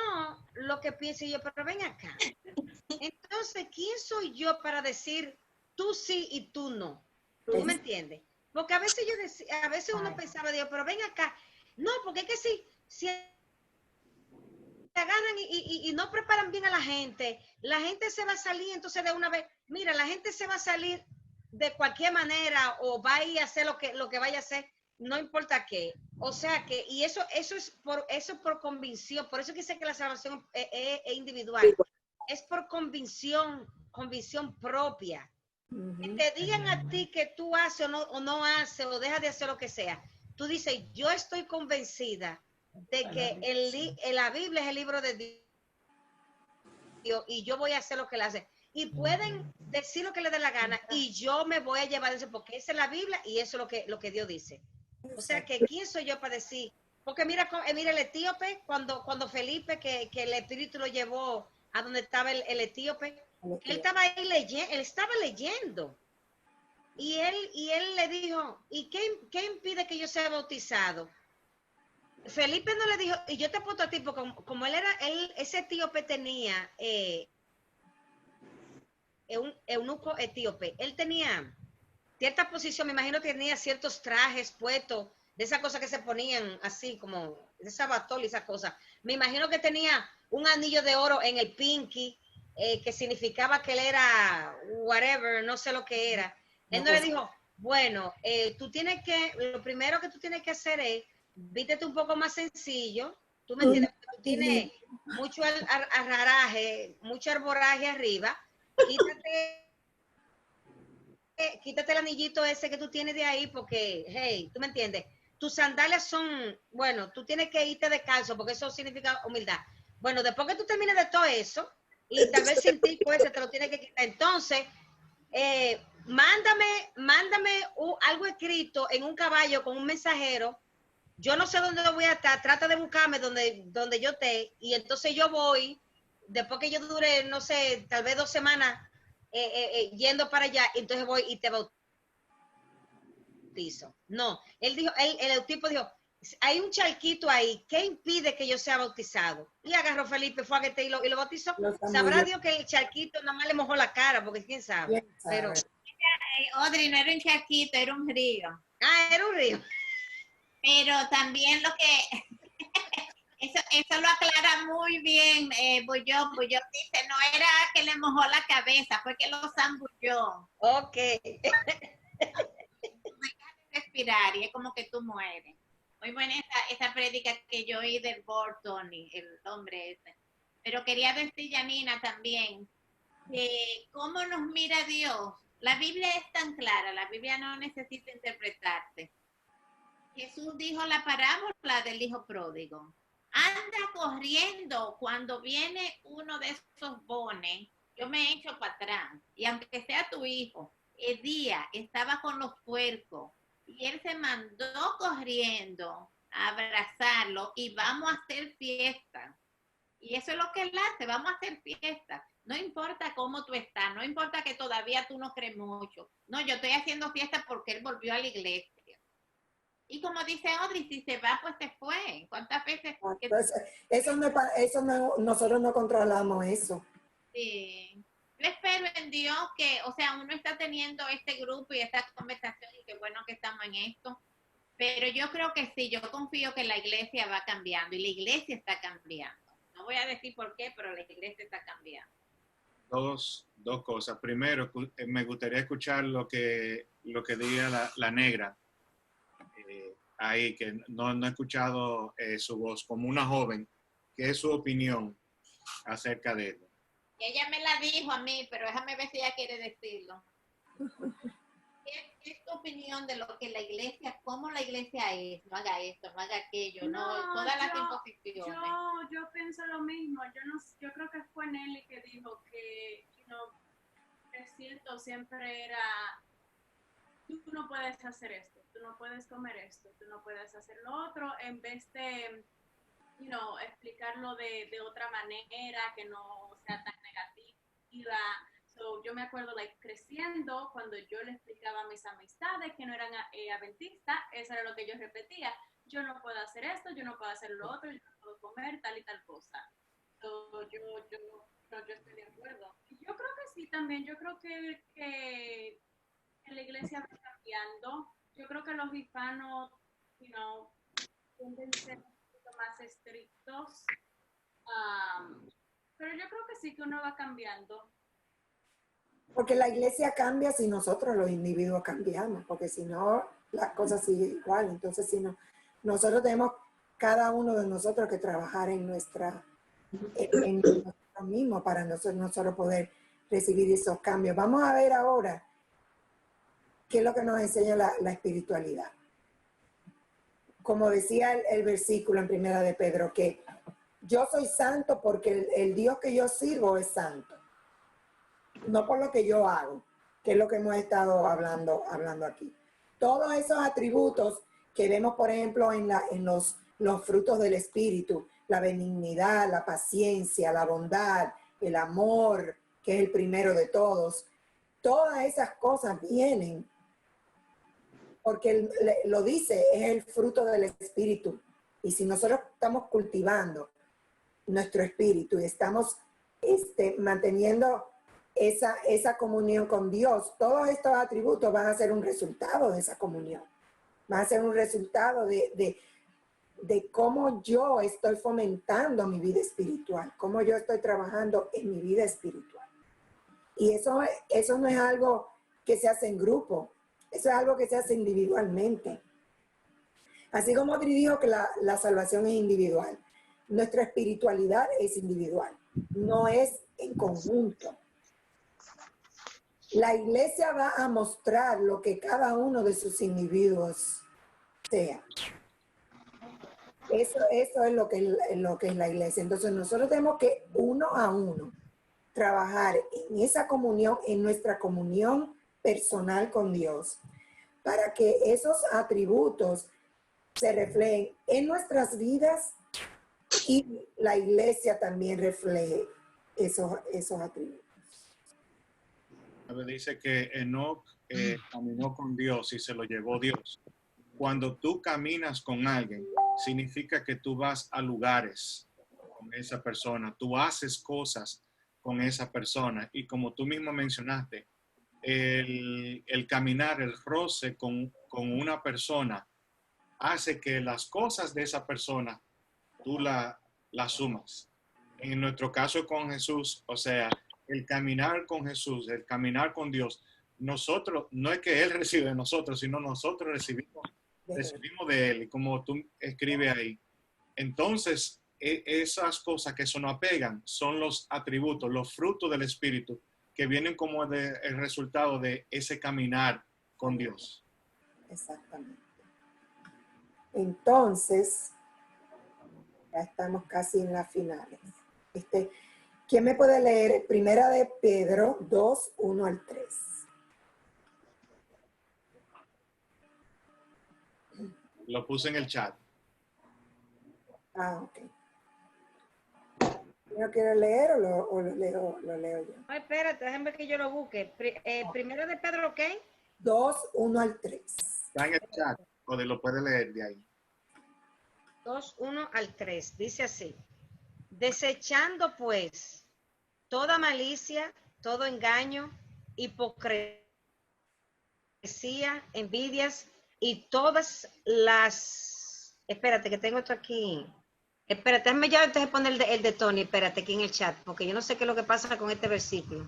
lo que pienso yo, pero ven acá. Entonces, ¿quién soy yo para decir tú sí y tú no? ¿Tú me entiendes? Porque a veces a veces uno pensaba, digo, pero ven acá. No, porque es que si agarran y no preparan bien a la gente se va a salir entonces de una vez. Mira, la gente se va a salir de cualquier manera o va a ir a hacer lo que vaya a hacer, no importa qué. O sea que, y eso es por convicción, por eso que sé que la salvación es individual, es por convicción propia. Que te digan a ti que tú haces o no haces o dejas de hacer lo que sea. Tú dices, yo estoy convencida de que la Biblia es el libro de Dios y yo voy a hacer lo que le hace. Y pueden decir lo que les dé la gana y yo me voy a llevar eso porque esa es la Biblia y eso es lo que Dios dice. O sea, que ¿quién soy yo para decir? Porque mira el etíope, cuando Felipe, que el espíritu lo llevó a donde estaba el etíope, él estaba ahí leyendo, él estaba leyendo. Y él le dijo, ¿y qué impide que yo sea bautizado? Felipe no le dijo, y yo te apunto a ti, porque como ese etíope tenía un eunuco etíope, él tenía cierta posición, me imagino que tenía ciertos trajes puestos, de esas cosas que se ponían así, como de esa batol y esa cosa. Me imagino que tenía un anillo de oro en el pinky, que significaba que él era whatever, no sé lo que era. Él no le dijo, bueno, lo primero que tú tienes que hacer es, vístete un poco más sencillo, tú me entiendes, porque tú tienes mucho arraraje, mucho arboraje arriba, quítate el anillito ese que tú tienes de ahí, porque, hey, tú me entiendes, tus sandalias son, bueno, tú tienes que irte descalzo, porque eso significa humildad. Bueno, después que tú termines de todo eso, y tal vez sin ti, pues, te lo tienes que quitar. Entonces, mándame algo escrito en un caballo con un mensajero. Yo no sé dónde lo voy a estar, trata de buscarme donde yo esté, y entonces yo voy, después que yo dure, no sé, tal vez 2 semanas yendo para allá, entonces voy y te bautizo. No, él dijo, el tipo dijo, hay un charquito ahí, ¿qué impide que yo sea bautizado? Y agarró Felipe, fue a que y lo bautizó. Sabrá Dios que el charquito nada más le mojó la cara, porque quién sabe. Pero Audrey, no era un charquito, era un río. Ah, era un río. Pero también lo que, eso lo aclara muy bien, Bullón. Bullón dice, no era que le mojó la cabeza, fue que lo zambulló. Ok. Respirar y es como que tú mueres. Muy buena esa prédica que yo oí del Borton, el hombre ese. Pero quería decir, Janina, también, que cómo nos mira Dios. La Biblia es tan clara, la Biblia no necesita interpretarse. Jesús dijo la parábola del hijo pródigo. Anda corriendo cuando viene uno de esos bones, yo me echo para atrás. Y aunque sea tu hijo, el día estaba con los puercos y él se mandó corriendo a abrazarlo y vamos a hacer fiesta. Y eso es lo que él hace, vamos a hacer fiesta. No importa cómo tú estás, no importa que todavía tú no crees mucho. No, yo estoy haciendo fiesta porque él volvió a la iglesia. Y como dice Audrey, si se va, pues se fue. ¿Cuántas veces? Entonces, eso no, nosotros no controlamos eso. Sí. Yo espero en Dios que, o sea, uno está teniendo este grupo y esta conversación y qué bueno que estamos en esto. Pero yo creo que sí, yo confío que la iglesia va cambiando y la iglesia está cambiando. No voy a decir por qué, pero la iglesia está cambiando. Dos cosas. Primero, me gustaría escuchar lo que diga la negra ahí, que no he escuchado su voz, como una joven. ¿Qué es su opinión acerca de esto? Ella me la dijo a mí, pero déjame ver si ella quiere decirlo. ¿Qué es tu opinión de lo que la iglesia, cómo la iglesia es? No haga esto, no haga aquello, no todas las imposiciones. Yo pienso lo mismo. Yo creo que fue Nelly que dijo que, es cierto, siempre era, tú no puedes hacer esto, tú no puedes comer esto, tú no puedes hacer lo otro, en vez de, explicarlo de otra manera, que no sea tan negativa. So, yo me acuerdo, creciendo, cuando yo le explicaba a mis amistades que no eran adventistas, eso era lo que yo repetía. Yo no puedo hacer esto, yo no puedo hacer lo otro, yo no puedo comer tal y tal cosa. So, yo estoy de acuerdo. Y yo creo que sí también, yo creo que la iglesia va cambiando. Yo creo que los hispanos, tienden a ser un poquito más estrictos. Pero yo creo que sí que uno va cambiando. Porque la iglesia cambia si nosotros los individuos cambiamos, porque si no, las cosas siguen igual. Entonces, si no, nosotros tenemos, cada uno de nosotros, que trabajar en nosotros mismos para nosotros poder recibir esos cambios. Vamos a ver ahora qué es lo que nos enseña la espiritualidad. Como decía el versículo en Primera de Pedro, que yo soy santo porque el Dios que yo sirvo es santo. No por lo que yo hago, que es lo que hemos estado hablando aquí. Todos esos atributos que vemos, por ejemplo, en los frutos del Espíritu, la benignidad, la paciencia, la bondad, el amor, que es el primero de todos, todas esas cosas vienen porque lo dice, es el fruto del Espíritu. Y si nosotros estamos cultivando nuestro espíritu y estamos manteniendo esa comunión con Dios, todos estos atributos van a ser un resultado de esa comunión. Van a ser un resultado de cómo yo estoy fomentando mi vida espiritual, cómo yo estoy trabajando en mi vida espiritual. Y eso no es algo que se hace en grupo, eso es algo que se hace individualmente. Así como Audrey dijo que la salvación es individual, nuestra espiritualidad es individual, no es en conjunto. La iglesia va a mostrar lo que cada uno de sus individuos sea. Eso es lo que es la iglesia. Entonces nosotros tenemos que uno a uno trabajar en esa comunión, en nuestra comunión personal con Dios, para que esos atributos se reflejen en nuestras vidas y la iglesia también refleje esos atributos. Dice que Enoc caminó con Dios y se lo llevó Dios. Cuando tú caminas con alguien, significa que tú vas a lugares con esa persona, tú haces cosas con esa persona y como tú mismo mencionaste, el caminar, el roce con una persona, hace que las cosas de esa persona tú las sumas. En nuestro caso con Jesús, o sea, el caminar con Jesús, el caminar con Dios, nosotros, no es que Él recibe de nosotros, sino nosotros recibimos de Él, y como tú escribes ahí. Entonces, esas cosas que se nos apegan son los atributos, los frutos del Espíritu, que vienen como el resultado de ese caminar con Dios. Exactamente. Entonces, ya estamos casi en las finales. ¿Quién me puede leer? Primera de Pedro 2, 1 al 3. Lo puse en el chat. Ah, ok. ¿No quiero leer o lo leo yo? No, espérate, déjame que yo lo busque. Primero de Pedro, ¿ok? 2, 1 al 3. Está en el chat, o lo puede leer de ahí. 2, 1 al 3. Dice así. Desechando pues toda malicia, todo engaño, hipocresía, envidias y todas las... Espérate, que tengo esto aquí. Espérate, déjame ya antes de poner el de Tony, espérate aquí en el chat, porque yo no sé qué es lo que pasa con este versículo.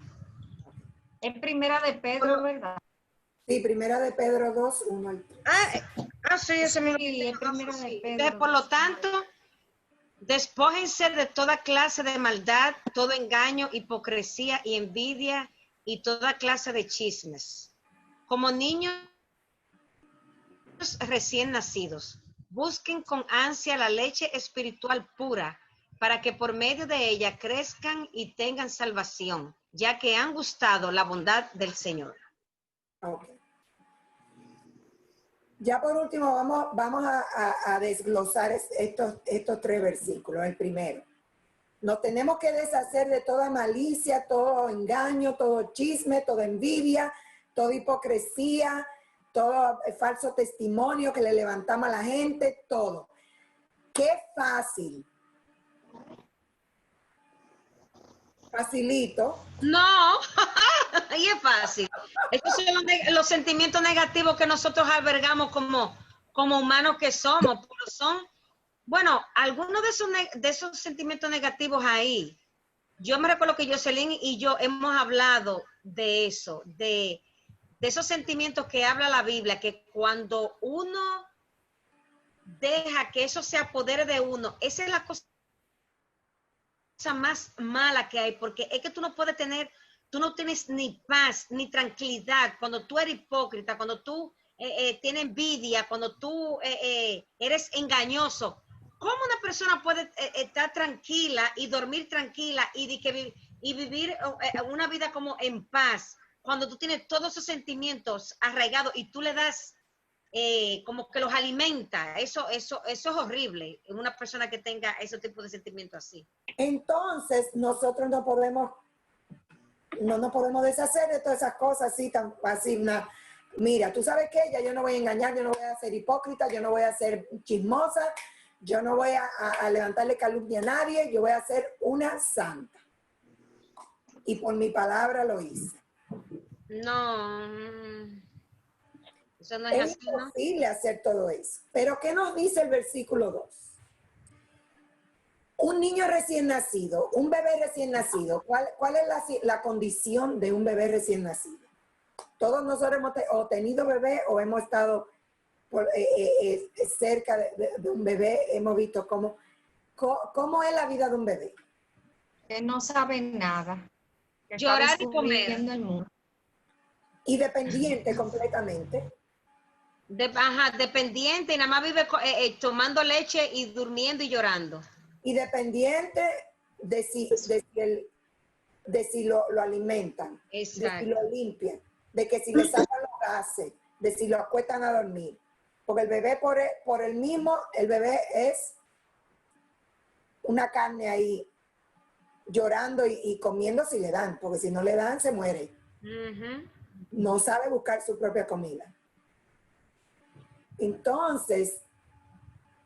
Es primera de Pedro, ¿verdad? Sí, primera de Pedro 2, 1 al 3. Sí, ese mismo. Sí, es primera de Entonces, Pedro. por lo tanto, despójense de toda clase de maldad, todo engaño, hipocresía y envidia y toda clase de chismes. Como niños recién nacidos, busquen con ansia la leche espiritual pura para que por medio de ella crezcan y tengan salvación, ya que han gustado la bondad del Señor. Okay. Ya por último vamos a desglosar estos 3 versículos. El primero, nos tenemos que deshacer de toda malicia, todo engaño, todo chisme, toda envidia, toda hipocresía, todo falso testimonio que le levantamos a la gente, todo. Qué fácil. Facilito. No, ahí es fácil. Estos son los sentimientos negativos que nosotros albergamos como humanos que somos. Pero son, bueno, algunos de esos sentimientos negativos ahí. Yo me recuerdo que Jocelyn y yo hemos hablado de eso, de esos sentimientos que habla la Biblia, que cuando uno deja que eso se apodere de uno, esa es la cosa más mala que hay, porque es que tú no tienes ni paz, ni tranquilidad cuando tú eres hipócrita, cuando tú tienes envidia, cuando tú eres engañoso. ¿Cómo una persona puede estar tranquila y dormir tranquila y vivir una vida como en paz cuando tú tienes todos esos sentimientos arraigados y tú le das como que los alimenta? Eso es horrible en una persona que tenga ese tipo de sentimientos así. Entonces, nosotros no nos podemos deshacer de todas esas cosas así tan fácil. Mira, tú sabes qué, ya yo no voy a engañar, yo no voy a ser hipócrita, yo no voy a ser chismosa, yo no voy a levantarle calumnia a nadie, yo voy a ser una santa. Y por mi palabra lo hice. No, eso no es así, ¿no? imposible hacer todo eso. Pero ¿qué nos dice el versículo 2? Un niño recién nacido, un bebé recién nacido, ¿cuál es la condición de un bebé recién nacido? Todos nosotros hemos tenido bebé o hemos estado cerca de un bebé, hemos visto cómo es la vida de un bebé. Que no sabe nada. Que Llorar está y comer. descubriendo el mundo. Y dependiente completamente. Dependiente y nada más vive tomando leche y durmiendo y llorando. Y dependiente de si lo alimentan, Exacto. de si lo limpian, de que si le sacan los gases, de si lo acuestan a dormir. Porque el bebé por el mismo, el bebé es una carne ahí llorando y comiendo si le dan, porque si no le dan se muere. Uh-huh. No sabe buscar su propia comida. Entonces,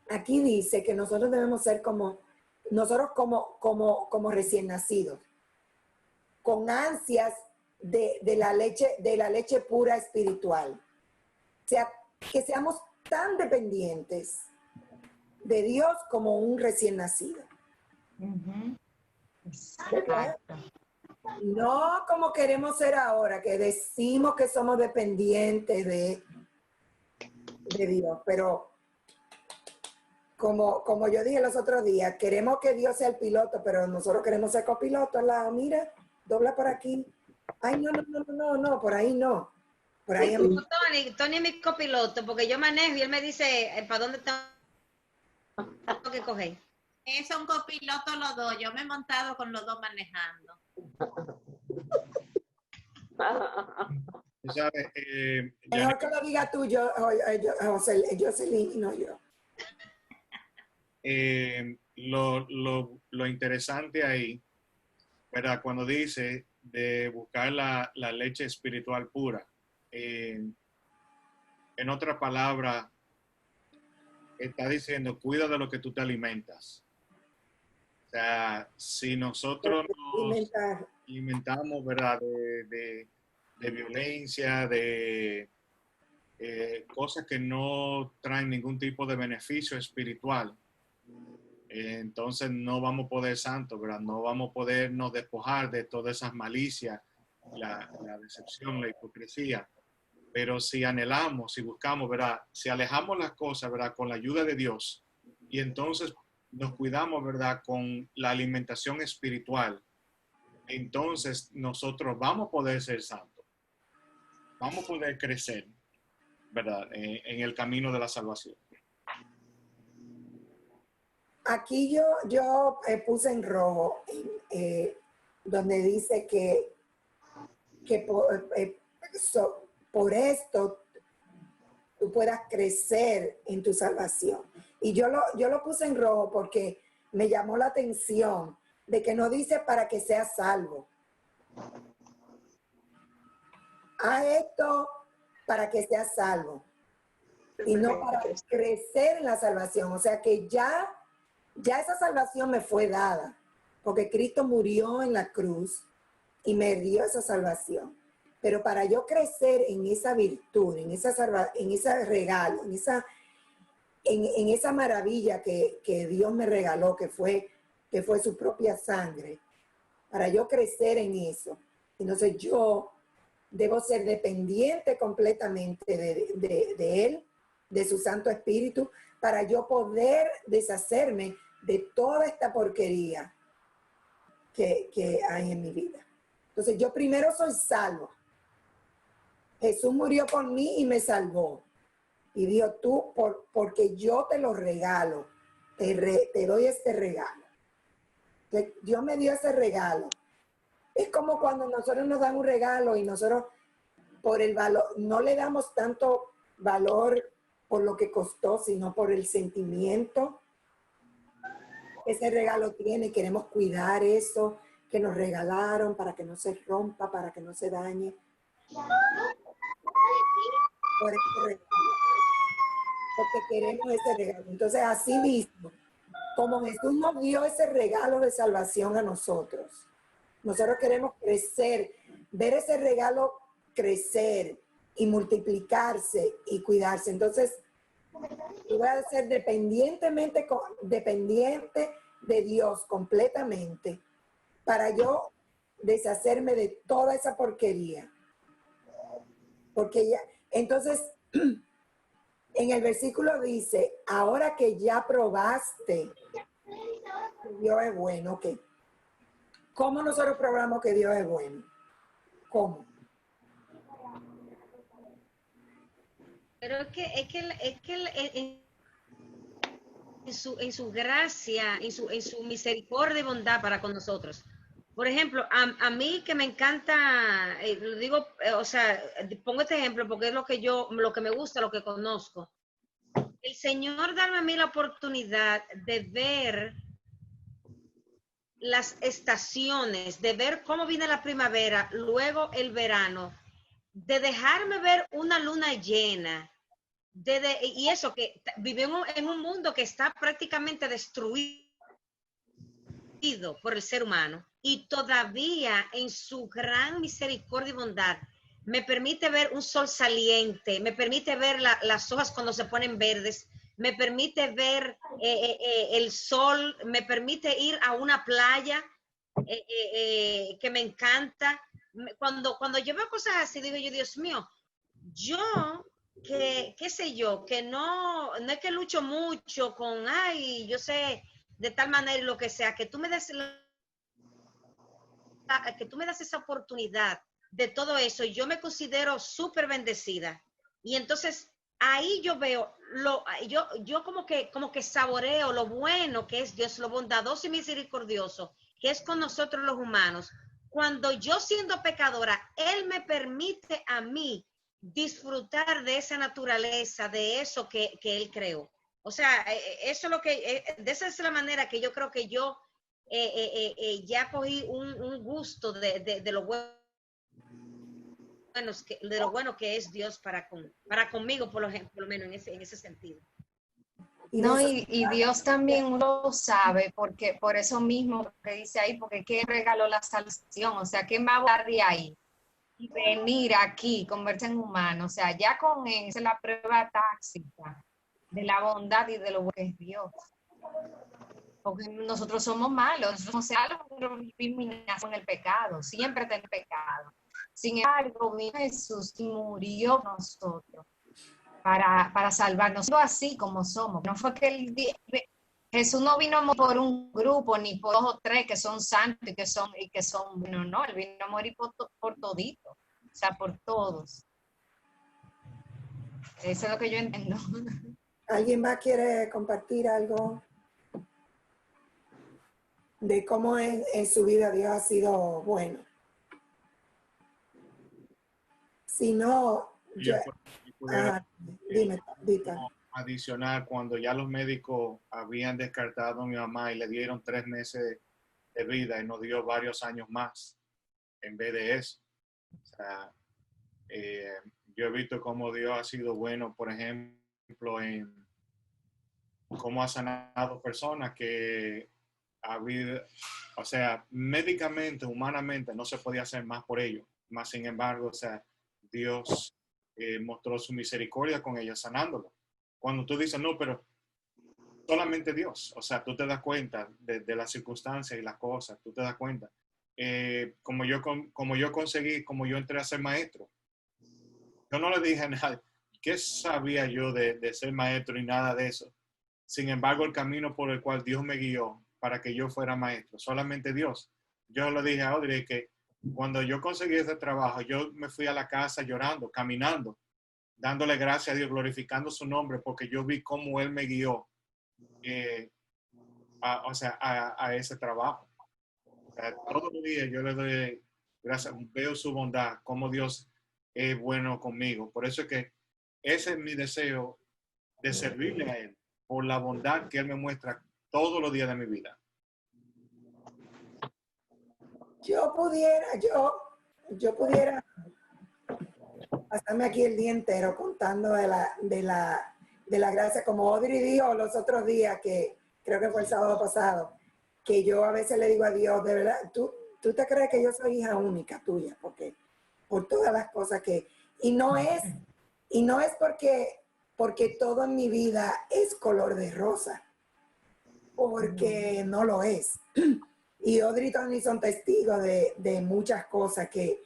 aquí dice que nosotros debemos ser como recién nacidos, con ansias de la leche pura espiritual. O sea, que seamos tan dependientes de Dios como un recién nacido. Exacto. No como queremos ser ahora, que decimos que somos dependientes de Dios, pero como yo dije los otros días, queremos que Dios sea el piloto, pero nosotros queremos ser copiloto al lado. Mira, dobla por aquí. Ay, no, por ahí no. Por ahí Tony es mi copiloto, porque yo manejo y él me dice para dónde tengo que coger. Son copilotos los dos. Yo me he montado con los dos manejando. ¿Sabes? Mejor que lo diga tú, Jocelyn, y no yo. Lo interesante ahí, ¿verdad? Cuando dice de buscar la leche espiritual pura, en otra palabra, está diciendo, cuida de lo que tú te alimentas. O sea, si nosotros nos alimentamos, ¿verdad? De violencia, de cosas que no traen ningún tipo de beneficio espiritual, entonces no vamos a poder santos, ¿verdad? No vamos a podernos despojar de todas esas malicias, la decepción, la hipocresía. Pero si anhelamos, si buscamos, ¿verdad? Si alejamos las cosas, ¿verdad? Con la ayuda de Dios, y entonces nos cuidamos, ¿verdad? Con la alimentación espiritual, entonces nosotros vamos a poder ser santos. Vamos a poder crecer, ¿verdad? En el camino de la salvación. Aquí yo puse en rojo, donde dice que por esto tú puedas crecer en tu salvación. Y yo lo puse en rojo porque me llamó la atención de que no dice para que seas salvo. Haz esto para que seas salvo. Y no para crecer en la salvación. O sea que ya esa salvación me fue dada, porque Cristo murió en la cruz y me dio esa salvación. Pero para yo crecer en esa virtud, en ese regalo, en esa maravilla que Dios me regaló, que fue su propia sangre, para yo crecer en eso, entonces yo debo ser dependiente completamente de Él, de su Santo Espíritu, para yo poder deshacerme de toda esta porquería que hay en mi vida. Entonces yo primero soy salvo. Jesús murió por mí y me salvó. Y dijo, tú, porque yo te lo regalo, te doy este regalo. Entonces, Dios me dio ese regalo. Es como cuando nosotros nos dan un regalo y nosotros por el valor, no le damos tanto valor por lo que costó, sino por el sentimiento. Ese regalo tiene, queremos cuidar eso que nos regalaron para que no se rompa, para que no se dañe. Por ese regalo. Porque queremos ese regalo. Entonces, así mismo, como Jesús nos dio ese regalo de salvación a nosotros queremos crecer, ver ese regalo crecer y multiplicarse y cuidarse. Entonces, yo voy a ser dependiente de Dios completamente para yo deshacerme de toda esa porquería. Porque ya, entonces, en el versículo dice, ahora que ya probaste que Dios es bueno, ¿qué? ¿Cómo nosotros probamos que Dios es bueno? ¿Cómo? Pero es que en su gracia, en su misericordia y bondad para con nosotros. Por ejemplo, a mí que me encanta, lo digo, o sea, pongo este ejemplo porque es lo que me gusta, lo que conozco. El Señor darme a mí la oportunidad de ver las estaciones, de ver cómo viene la primavera, luego el verano, de dejarme ver una luna llena, y eso que vivimos en un mundo que está prácticamente destruido por el ser humano y todavía en su gran misericordia y bondad me permite ver un sol saliente, me permite ver las hojas cuando se ponen verdes, me permite ver el sol, me permite ir a una playa que me encanta. Cuando yo veo cosas así, digo yo, Dios mío, yo, qué sé yo, que no es que lucho mucho con, ay, yo sé, de tal manera y lo que sea, que tú me des esa oportunidad de todo eso, y yo me considero súper bendecida. Y entonces ahí yo veo, yo como que saboreo lo bueno que es Dios, lo bondadoso y misericordioso que es con nosotros los humanos. Cuando yo siendo pecadora, Él me permite a mí disfrutar de esa naturaleza, de eso que Él creó. O sea, eso es lo que, de esa es la manera que yo creo que yo ya cogí un gusto de lo bueno de lo bueno que es Dios para conmigo, por lo menos en ese sentido. No, y Dios también lo sabe, porque por eso mismo que dice ahí, porque ¿quién regaló la salvación? O sea, ¿quién va a volar de ahí? Y venir aquí, convertirse en humano. O sea, ya con eso es la prueba táctica de la bondad y de lo que es Dios. Porque nosotros somos malos, nosotros somos malos, vivimos en el pecado, siempre está en el pecado. Sin embargo, vino Jesús y murió por nosotros para salvarnos, no así como somos. No fue que Jesús no vino por un grupo ni por 2 o 3 que son santos y que son buenos, no, él vino a morir por todito, o sea, por todos. Eso es lo que yo entiendo. ¿Alguien más quiere compartir algo de cómo en su vida Dios ha sido bueno? Si no, dime, Dita. Adicional, cuando ya los médicos habían descartado a mi mamá y le dieron 3 meses de vida y nos dio varios años más en vez de eso. O sea, yo he visto cómo Dios ha sido bueno, por ejemplo, en cómo ha sanado personas que ha habido, o sea, médicamente, humanamente, no se podía hacer más por ellos. Más sin embargo, o sea, Dios mostró su misericordia con ellos, sanándolo. Cuando tú dices, no, pero solamente Dios, o sea, tú te das cuenta de las circunstancias y las cosas, tú te das cuenta. Como yo entré a ser maestro, yo no le dije a nadie, ¿qué sabía yo de ser maestro y nada de eso? Sin embargo, el camino por el cual Dios me guió para que yo fuera maestro, solamente Dios. Yo le dije a Audrey que cuando yo conseguí ese trabajo, yo me fui a la casa llorando, caminando, dándole gracias a Dios, glorificando su nombre, porque yo vi cómo Él me guió a ese trabajo. O sea, todos los días yo le doy gracias, veo su bondad, cómo Dios es bueno conmigo. Por eso es que ese es mi deseo de servirle a Él, por la bondad que Él me muestra todos los días de mi vida. Yo pudiera pasarme aquí el día entero contando de la gracia, como Audrey dijo los otros días, que creo que fue el sábado pasado, que yo a veces le digo a Dios, de verdad, tú te crees que yo soy hija única tuya, porque por todas las cosas y no es porque todo en mi vida es color de rosa, porque no lo es. Y Audrey y Tony son testigos de muchas cosas que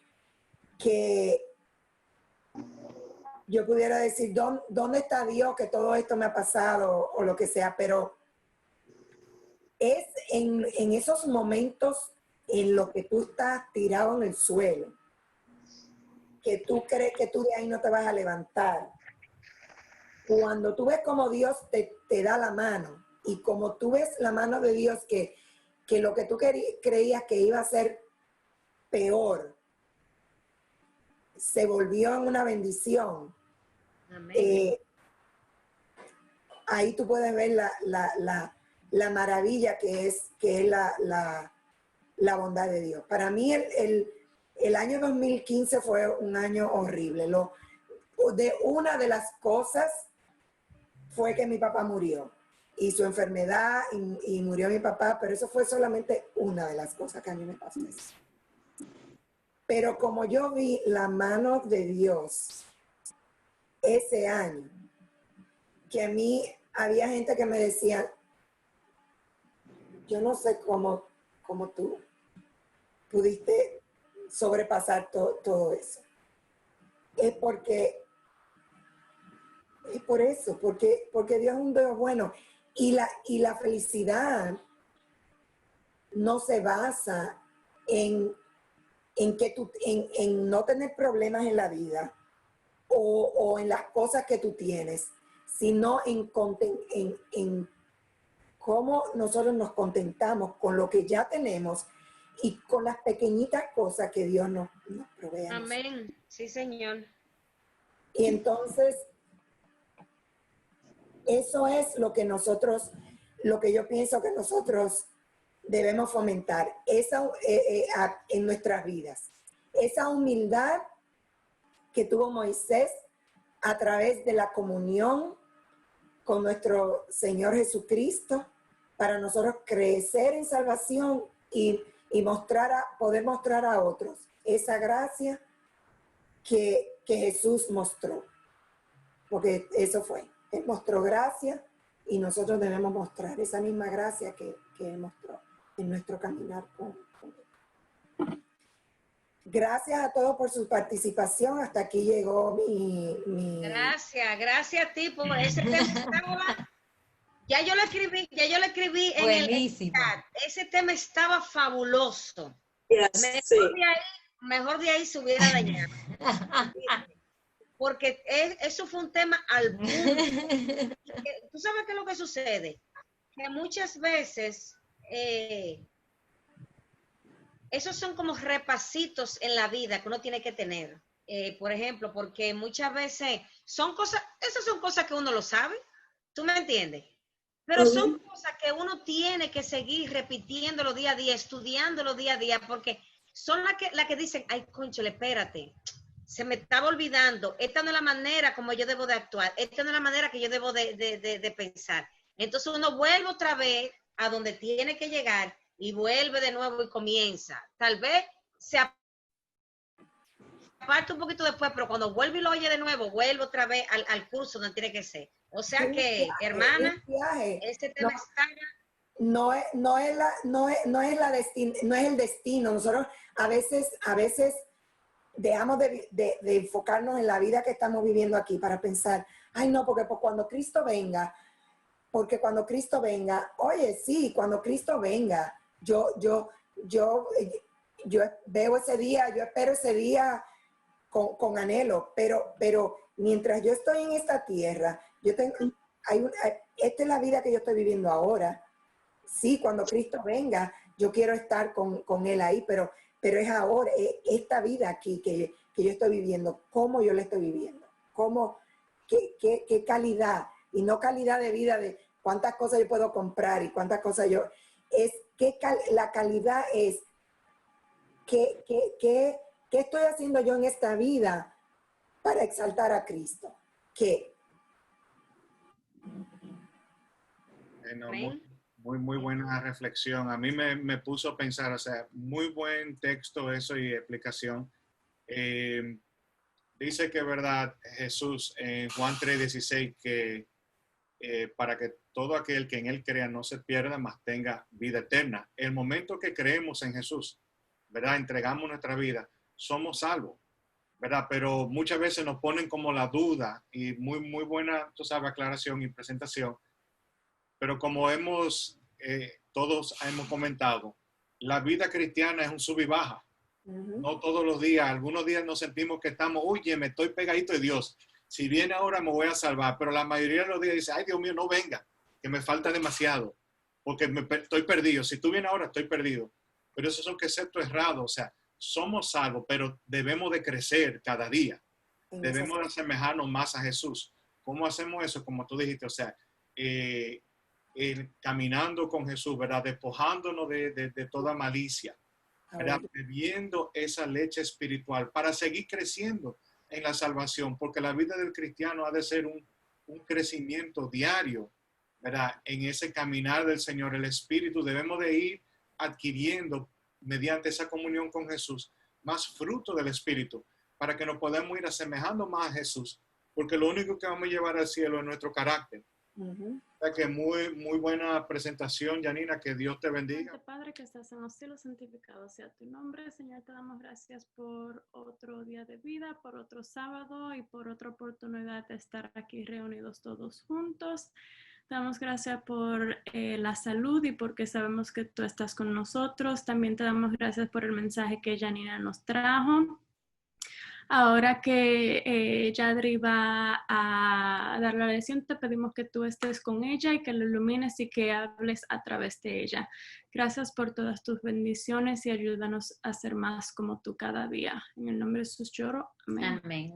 yo pudiera decir, ¿dónde está Dios que todo esto me ha pasado o lo que sea? Pero es en esos momentos en los que tú estás tirado en el suelo, que tú crees que tú de ahí no te vas a levantar. Cuando tú ves como Dios te da la mano y como tú ves la mano de Dios que lo que tú creías que iba a ser peor se volvió en una bendición. Ahí tú puedes ver la maravilla que es la bondad de Dios. Para mí el año 2015 fue un año horrible. Una de las cosas fue que mi papá murió. y su enfermedad y murió mi papá, pero eso fue solamente una de las cosas que a mí me pasó. Pero como yo vi la mano de Dios ese año, que a mí había gente que me decía, yo no sé cómo tú pudiste sobrepasar todo eso. Es por eso, porque Dios es un Dios bueno. Y la felicidad no se basa en no tener problemas en la vida o en las cosas que tú tienes, sino en cómo nosotros nos contentamos con lo que ya tenemos y con las pequeñitas cosas que Dios nos provee. Amén. Sí, Señor. Y entonces, eso es lo que yo pienso que nosotros debemos fomentar en nuestras vidas. Esa humildad que tuvo Moisés a través de la comunión con nuestro Señor Jesucristo, para nosotros crecer en salvación y poder mostrar a otros esa gracia que Jesús mostró. Porque eso fue. Él mostró gracia y nosotros debemos mostrar esa misma gracia que Él mostró en nuestro caminar con Él. Gracias a todos por su participación. Hasta aquí llegó mi... Gracias a ti por ese tema. Ya yo lo escribí en Buenísimo. el chat. Ese tema estaba fabuloso. Yes, sí. Mejor de ahí se hubiera dañado. Porque eso fue un tema al punto. ¿Tú sabes qué es lo que sucede? Que muchas veces esos son como repasitos en la vida que uno tiene que tener. Por ejemplo, porque muchas veces esas son cosas que uno lo sabe, ¿tú me entiendes? Pero son cosas que uno tiene que seguir repitiéndolo día a día, estudiándolo día a día, porque son las que dicen, ay, cónchale, espérate, se me estaba olvidando, esta no es la manera como yo debo de actuar, esta no es la manera que yo debo de pensar. Entonces uno vuelve otra vez a donde tiene que llegar y vuelve de nuevo y comienza. Tal vez se aparte un poquito después, pero cuando vuelve y lo oye de nuevo, vuelve otra vez al curso donde tiene que ser. O sea que, hermana, este tema no es el destino. Nosotros a veces dejamos de enfocarnos en la vida que estamos viviendo aquí para pensar, ay no, porque cuando Cristo venga, oye, sí, cuando Cristo venga, yo veo ese día, yo espero ese día con anhelo, pero mientras yo estoy en esta tierra, esta es la vida que yo estoy viviendo ahora. Sí, cuando Cristo venga, yo quiero estar con Él ahí, pero es ahora, esta vida aquí que yo estoy viviendo, cómo yo la estoy viviendo, qué calidad, y no calidad de vida de cuántas cosas yo puedo comprar y cuántas cosas la calidad es ¿qué estoy haciendo yo en esta vida para exaltar a Cristo? Bueno, muy buena reflexión. A mí me puso a pensar, o sea, muy buen texto eso y explicación. Dice que, verdad, Jesús en Juan 3:16, que para que todo aquel que en Él crea no se pierda, mas tenga vida eterna. El momento que creemos en Jesús, ¿verdad? Entregamos nuestra vida, somos salvos, ¿verdad? Pero muchas veces nos ponen como la duda, y muy buena, tú sabes, aclaración y presentación. Pero como todos hemos comentado, la vida cristiana es un sub y baja. No todos los días, algunos días nos sentimos que estamos, oye, me estoy pegadito de Dios. Si viene ahora me voy a salvar, pero la mayoría de los días dice, ay Dios mío, no venga, que me falta demasiado, porque estoy perdido. Si tú vienes ahora, estoy perdido. Pero esos son conceptos errados, o sea, somos salvos, pero debemos de crecer cada día. Debemos de asemejarnos más a Jesús. ¿Cómo hacemos eso? Como tú dijiste, o sea, caminando con Jesús, ¿verdad? Despojándonos de toda malicia, ¿verdad? Bebiendo esa leche espiritual para seguir creciendo en la salvación, porque la vida del cristiano ha de ser un crecimiento diario ¿verdad? En ese caminar del Señor, el Espíritu, debemos de ir adquiriendo mediante esa comunión con Jesús más fruto del Espíritu para que nos podamos ir asemejando más a Jesús, porque lo único que vamos a llevar al cielo es nuestro carácter. O sea que muy buena presentación, Janina, que Dios te bendiga. Padre que estás en los cielos, santificado sea tu nombre. Señor, te damos gracias por otro día de vida, por otro sábado y por otra oportunidad de estar aquí reunidos todos juntos. Te damos gracias por la salud y porque sabemos que tú estás con nosotros. También te damos gracias por el mensaje que Janina nos trajo. Ahora que Yadri va a dar la lección, te pedimos que tú estés con ella y que la ilumines y que hables a través de ella. Gracias por todas tus bendiciones y ayúdanos a ser más como tú cada día. En el nombre de Jesús lloro. Amén. Amén.